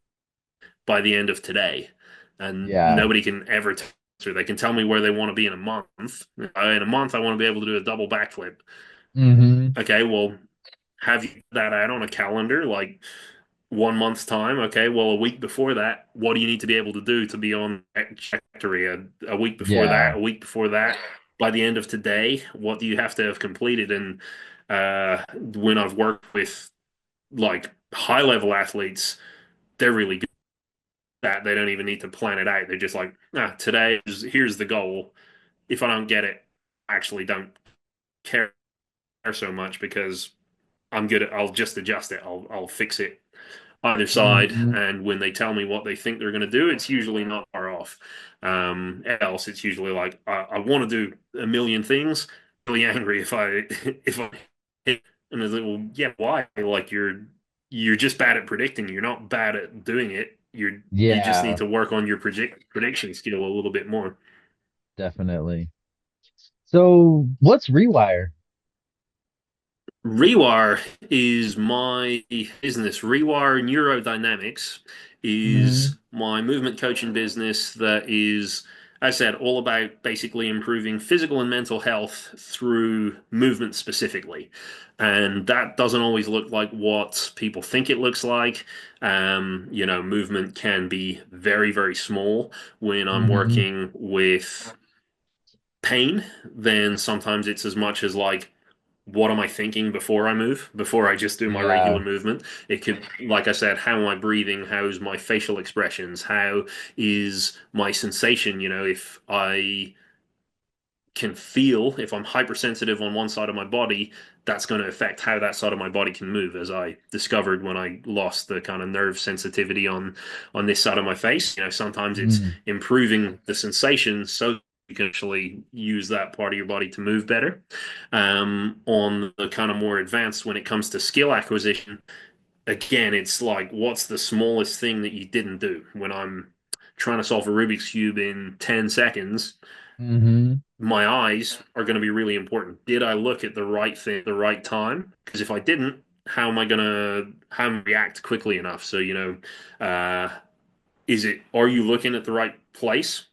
Speaker 3: by the end of today? And
Speaker 2: yeah.
Speaker 3: nobody can ever tell. They can tell me where they want to be in a month. In a month, I want to be able to do a double backflip.
Speaker 2: Hmm.
Speaker 3: Okay, well, have you that out on a calendar? Like, 1 month's time. Okay, well, a week before that, what do you need to be able to do to be on that trajectory? A week before
Speaker 2: Yeah.
Speaker 3: that, a week before that. By the end of today, what do you have to have completed? And when I've worked with like high level athletes, they're really good at that. They don't even need to plan it out. They're just like, today here's the goal. If I don't get it, I actually don't care so much because I'm good at. I'll just adjust it. I'll fix it either side.
Speaker 2: Hmm.
Speaker 3: And when they tell me what they think they're going to do, it's usually not far off. Else, it's usually like I want to do a million things. Really angry if I if I hit, and it's like, well, yeah, why? Like you're just bad at predicting. You're not bad at doing it. You just need
Speaker 2: Yeah,
Speaker 3: to work on your prediction skill a little bit more.
Speaker 2: definitely. So what's rewire?
Speaker 3: Rewire is my business. Rewire Neurodynamics
Speaker 2: Hmm.
Speaker 3: is my movement coaching business that is, as I said, all about basically improving physical and mental health through movement specifically. And that doesn't always look like what people think it looks like. Movement can be very, very small when I'm
Speaker 2: Hmm.
Speaker 3: working with pain. Then sometimes it's as much as like, what am I thinking before I move, before I just do my regular
Speaker 2: Yeah.
Speaker 3: movement? It could, like I said, how am I breathing? How's my facial expressions? How is my sensation? If I can feel, if I'm hypersensitive on one side of my body, that's going to affect how that side of my body can move, as I discovered when I lost the kind of nerve sensitivity on this side of my face. Sometimes it's
Speaker 2: Mm.
Speaker 3: improving the sensation so you can actually use that part of your body to move better. On the kind of more advanced, when it comes to skill acquisition, again, it's like, what's the smallest thing that you didn't do? When I'm trying to solve a Rubik's Cube in 10 seconds,
Speaker 2: Hmm.
Speaker 3: my eyes are going to be really important. Did I look at the right thing at the right time? Because if I didn't, how am I react quickly enough? So, are you looking at the right place?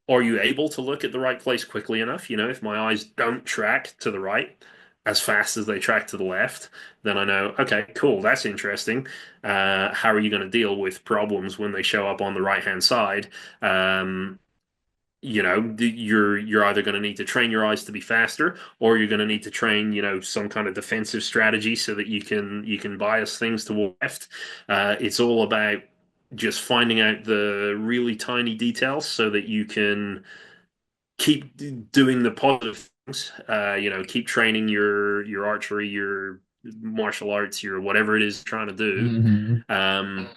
Speaker 3: Are you able to look at the right place quickly enough? If my eyes don't track to the right as fast as they track to the left, then I know, okay, cool, that's interesting. How are you going to deal with problems when they show up on the right hand side? You're either going to need to train your eyes to be faster, or you're going to need to train, some kind of defensive strategy so that you can bias things to the left. It's all about just finding out the really tiny details so that you can keep doing the positive things. Keep training your archery, your martial arts, your whatever it is you're trying to do.
Speaker 2: Hmm.
Speaker 3: Um,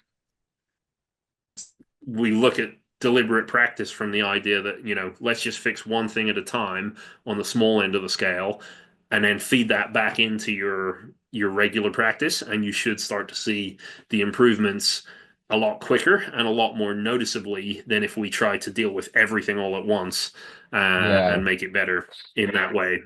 Speaker 3: we look at deliberate practice from the idea that, let's just fix one thing at a time on the small end of the scale, and then feed that back into your regular practice, and you should start to see the improvements a lot quicker and a lot more noticeably than if we try to deal with everything all at once,
Speaker 2: Yeah.
Speaker 3: and make it better in that way.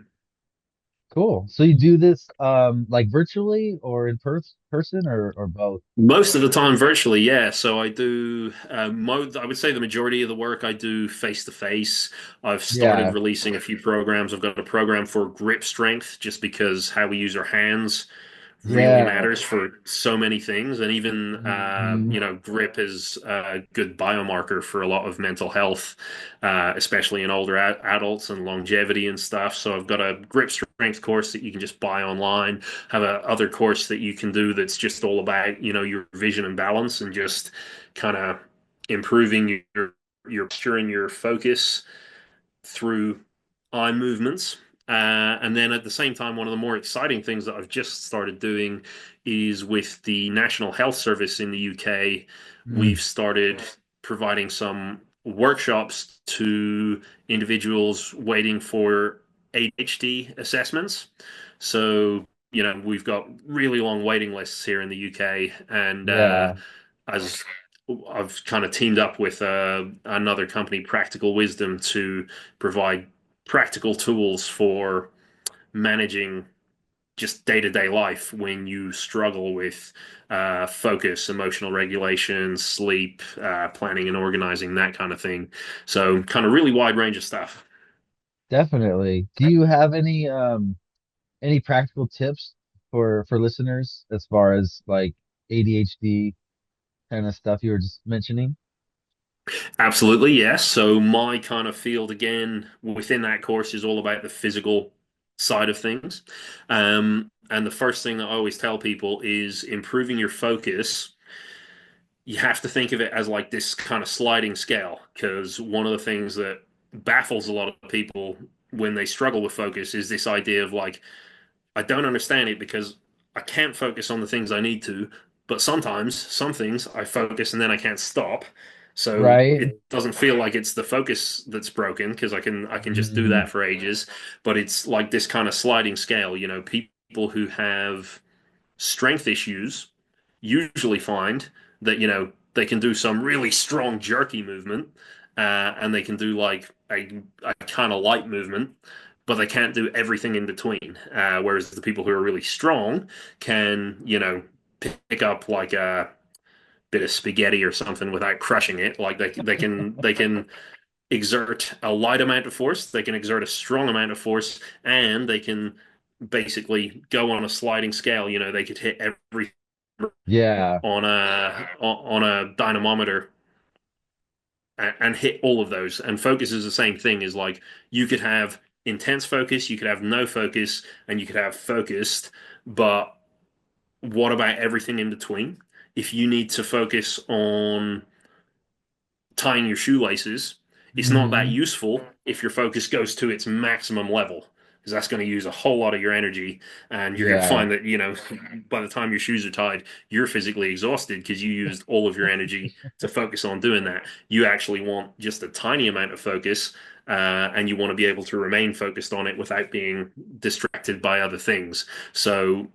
Speaker 2: Cool. So you do this like virtually or in person or both?
Speaker 3: Most of the time, virtually, yeah. So I do. I would say the majority of the work I do face to face. I've started
Speaker 2: Yeah.
Speaker 3: releasing a few programs. I've got a program for grip strength, just because how we use our hands really
Speaker 2: Yeah.
Speaker 3: matters for so many things, and even
Speaker 2: Hmm.
Speaker 3: grip is a good biomarker for a lot of mental health, especially in older adults and longevity and stuff. So I've got a grip strength course that you can just buy online. Have a other course that you can do that's just all about your vision and balance, and just kind of improving your posture and your focus through eye movements. And then at the same time, one of the more exciting things that I've just started doing is with the National Health Service in the UK.
Speaker 2: Mm.
Speaker 3: We've started providing some workshops to individuals waiting for ADHD assessments. So, we've got really long waiting lists here in the UK, and
Speaker 2: Yeah.
Speaker 3: as I've kind of teamed up with another company, Practical Wisdom, to provide practical tools for managing just day to day life when you struggle with focus, emotional regulation, sleep, planning and organizing, that kind of thing. So, kind of really wide range of stuff.
Speaker 2: Definitely. Do you have any practical tips for listeners as far as like ADHD kind of stuff you were just mentioning?
Speaker 3: Absolutely, yes. So my kind of field again within that course is all about the physical side of things. And the first thing that I always tell people is improving your focus. You have to think of it as like this kind of sliding scale, because one of the things that baffles a lot of people when they struggle with focus is this idea of like, I don't understand it because I can't focus on the things I need to, but sometimes some things I focus and then I can't stop. So
Speaker 2: Right.
Speaker 3: it doesn't feel like it's the focus that's broken because I can just do
Speaker 2: Hmm.
Speaker 3: that for ages. But it's like this kind of sliding scale. People who have strength issues usually find that they can do some really strong jerky movement, and they can do like a kind of light movement, but they can't do everything in between. Whereas the people who are really strong can pick up like a bit of spaghetti or something without crushing it. Like they can exert a light amount of force, they can exert a strong amount of force, and they can basically go on a sliding scale. They could hit every
Speaker 2: Yeah.
Speaker 3: on a dynamometer and hit all of those. And focus is the same thing. Is like you could have intense focus, you could have no focus, and you could have focused. But what about everything in between? If you need to focus on tying your shoelaces, it's not that
Speaker 2: Hmm.
Speaker 3: useful if your focus goes to its maximum level, because that's going to use a whole lot of your energy, and you're going to
Speaker 2: Yeah.
Speaker 3: find that by the time your shoes are tied, you're physically exhausted because you used all of your energy to focus on doing that. You actually want just a tiny amount of focus, and you want to be able to remain focused on it without being distracted by other things. So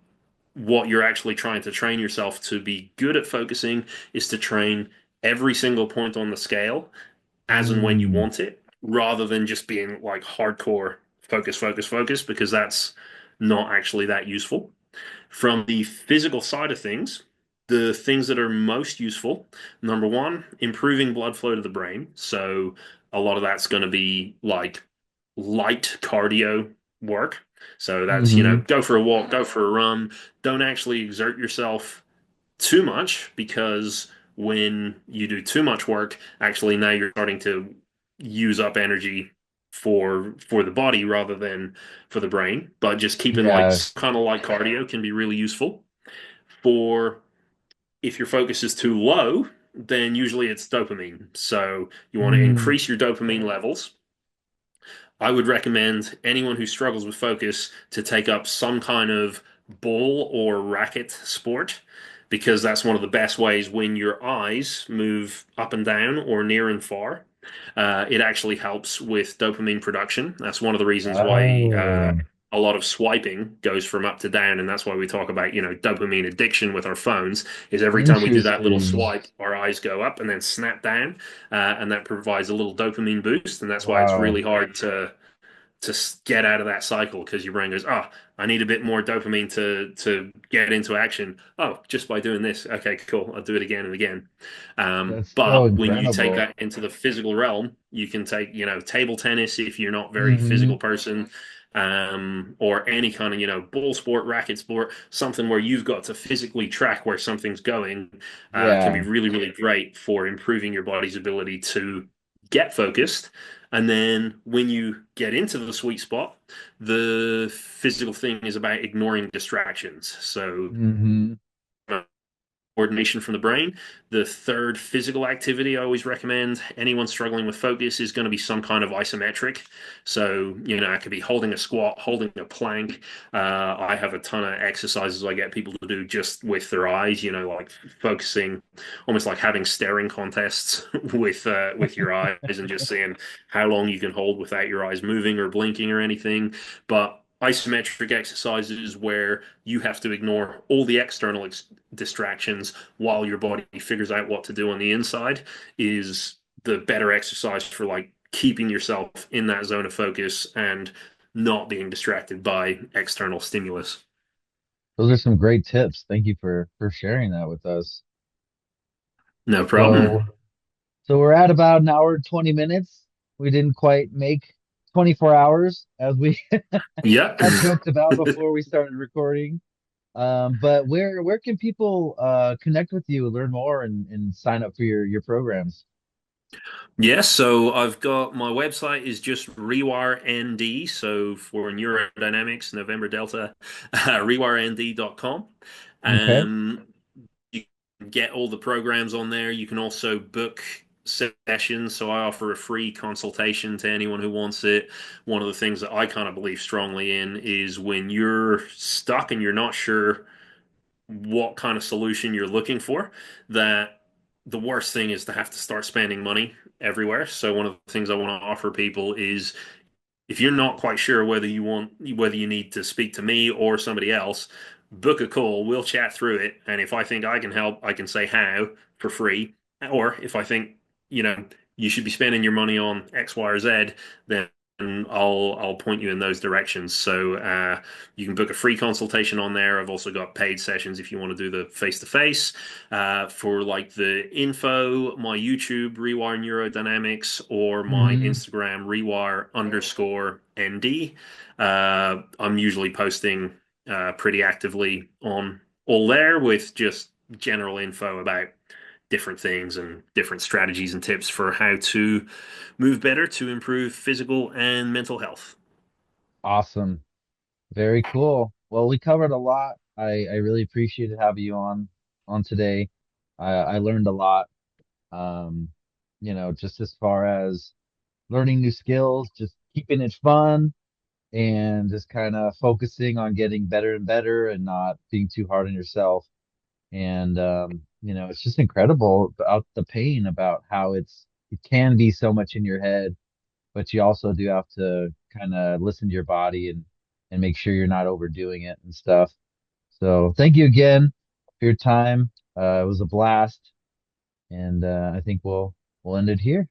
Speaker 3: what you're actually trying to train yourself to be good at focusing is to train every single point on the scale as and when you
Speaker 2: Mm.
Speaker 3: want it, rather than just being like hardcore focus, focus, focus, because that's not actually that useful. From the physical side of things, the things that are most useful, number one, improving blood flow to the brain. So a lot of that's going to be like light cardio work. So that's,
Speaker 2: Hmm.
Speaker 3: go for a walk, go for a run. Don't actually exert yourself too much, because when you do too much work, actually now you're starting to use up energy for the body rather than for the brain. But just keeping like
Speaker 2: Yeah.
Speaker 3: kind of like cardio can be really useful. For if your focus is too low, then usually it's dopamine. So you want to
Speaker 2: Mm.
Speaker 3: increase your dopamine levels. I would recommend anyone who struggles with focus to take up some kind of ball or racket sport, because that's one of the best ways when your eyes move up and down or near and far. It actually helps with dopamine production. That's one of the reasons why
Speaker 2: Oh,
Speaker 3: a lot of swiping goes from up to down, and that's why we talk about dopamine addiction with our phones. Is every time we do that little
Speaker 2: interesting.
Speaker 3: swipe, our eyes go up and then snap down, and that provides a little dopamine boost, and that's why it's
Speaker 2: Wow.
Speaker 3: really hard to get out of that cycle, because your brain goes, oh, I need a bit more dopamine to get into action. Oh, just by doing this, okay, cool, I'll do it again and again.
Speaker 2: That's so
Speaker 3: But when you take
Speaker 2: incredible.
Speaker 3: that into the physical realm, you can take table tennis if you're not very
Speaker 2: Hmm.
Speaker 3: physical person, or any kind of ball sport, racket sport, something where you've got to physically track where something's going, can be
Speaker 2: Yeah.
Speaker 3: really really great for improving your body's ability to get focused. And then when you get into the sweet spot, the physical thing is about ignoring distractions. So
Speaker 2: Hmm.
Speaker 3: coordination from the brain. The third physical activity I always recommend anyone struggling with focus is going to be some kind of isometric. So, it could be holding a squat, holding a plank. I have a ton of exercises I get people to do just with their eyes, like focusing, almost like having staring contests with your eyes, and just seeing how long you can hold without your eyes moving or blinking or anything. But isometric exercises where you have to ignore all the external distractions while your body figures out what to do on the inside is the better exercise for like keeping yourself in that zone of focus and not being distracted by external stimulus.
Speaker 2: Those are some great tips. Thank you for sharing that with us.
Speaker 3: No
Speaker 2: So,
Speaker 3: problem.
Speaker 2: so we're at about an hour and 20 minutes. We didn't quite make 24 hours as we
Speaker 3: Yeah.
Speaker 2: had joked about before we started recording. But where can people connect with you, learn more, and sign up for your programs?
Speaker 3: Yes, so I've got my website is just Rewire ND. So for neurodynamics, November Delta, rewirend.com.
Speaker 2: Okay.
Speaker 3: Um, you can get all the programs on there. You can also book sessions. So I offer a free consultation to anyone who wants it. One of the things that I kind of believe strongly in is when you're stuck and you're not sure what kind of solution you're looking for, that the worst thing is to have to start spending money everywhere. So one of the things I want to offer people is if you're not quite sure whether you need to speak to me or somebody else, book a call. We'll chat through it, and if I think I can help, I can say how for free. Or if I think you should be spending your money on X, Y, or Z, then I'll point you in those directions. So you can book a free consultation on there. I've also got paid sessions if you want to do the face to face. For like the info, my YouTube Rewire Neurodynamics or my
Speaker 2: Hmm.
Speaker 3: Instagram Rewire_ND. I'm usually posting pretty actively on all there with just general info about different things and different strategies and tips for how to move better to improve physical and mental health.
Speaker 2: Awesome. Very cool. Well, we covered a lot. I really appreciated having you on today. I learned a lot. Um, just as far as learning new skills, just keeping it fun and just kind of focusing on getting better and better and not being too hard on yourself. And it's just incredible about the pain, about how it can be so much in your head, but you also do have to kind of listen to your body and make sure you're not overdoing it and stuff. So thank you again for your time. It was a blast, and I think we'll end it here.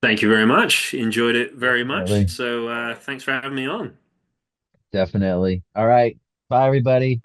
Speaker 3: Thank you very much. Enjoyed it very much.
Speaker 2: Definitely.
Speaker 3: So thanks for having me on.
Speaker 2: Definitely. All right. Bye, everybody.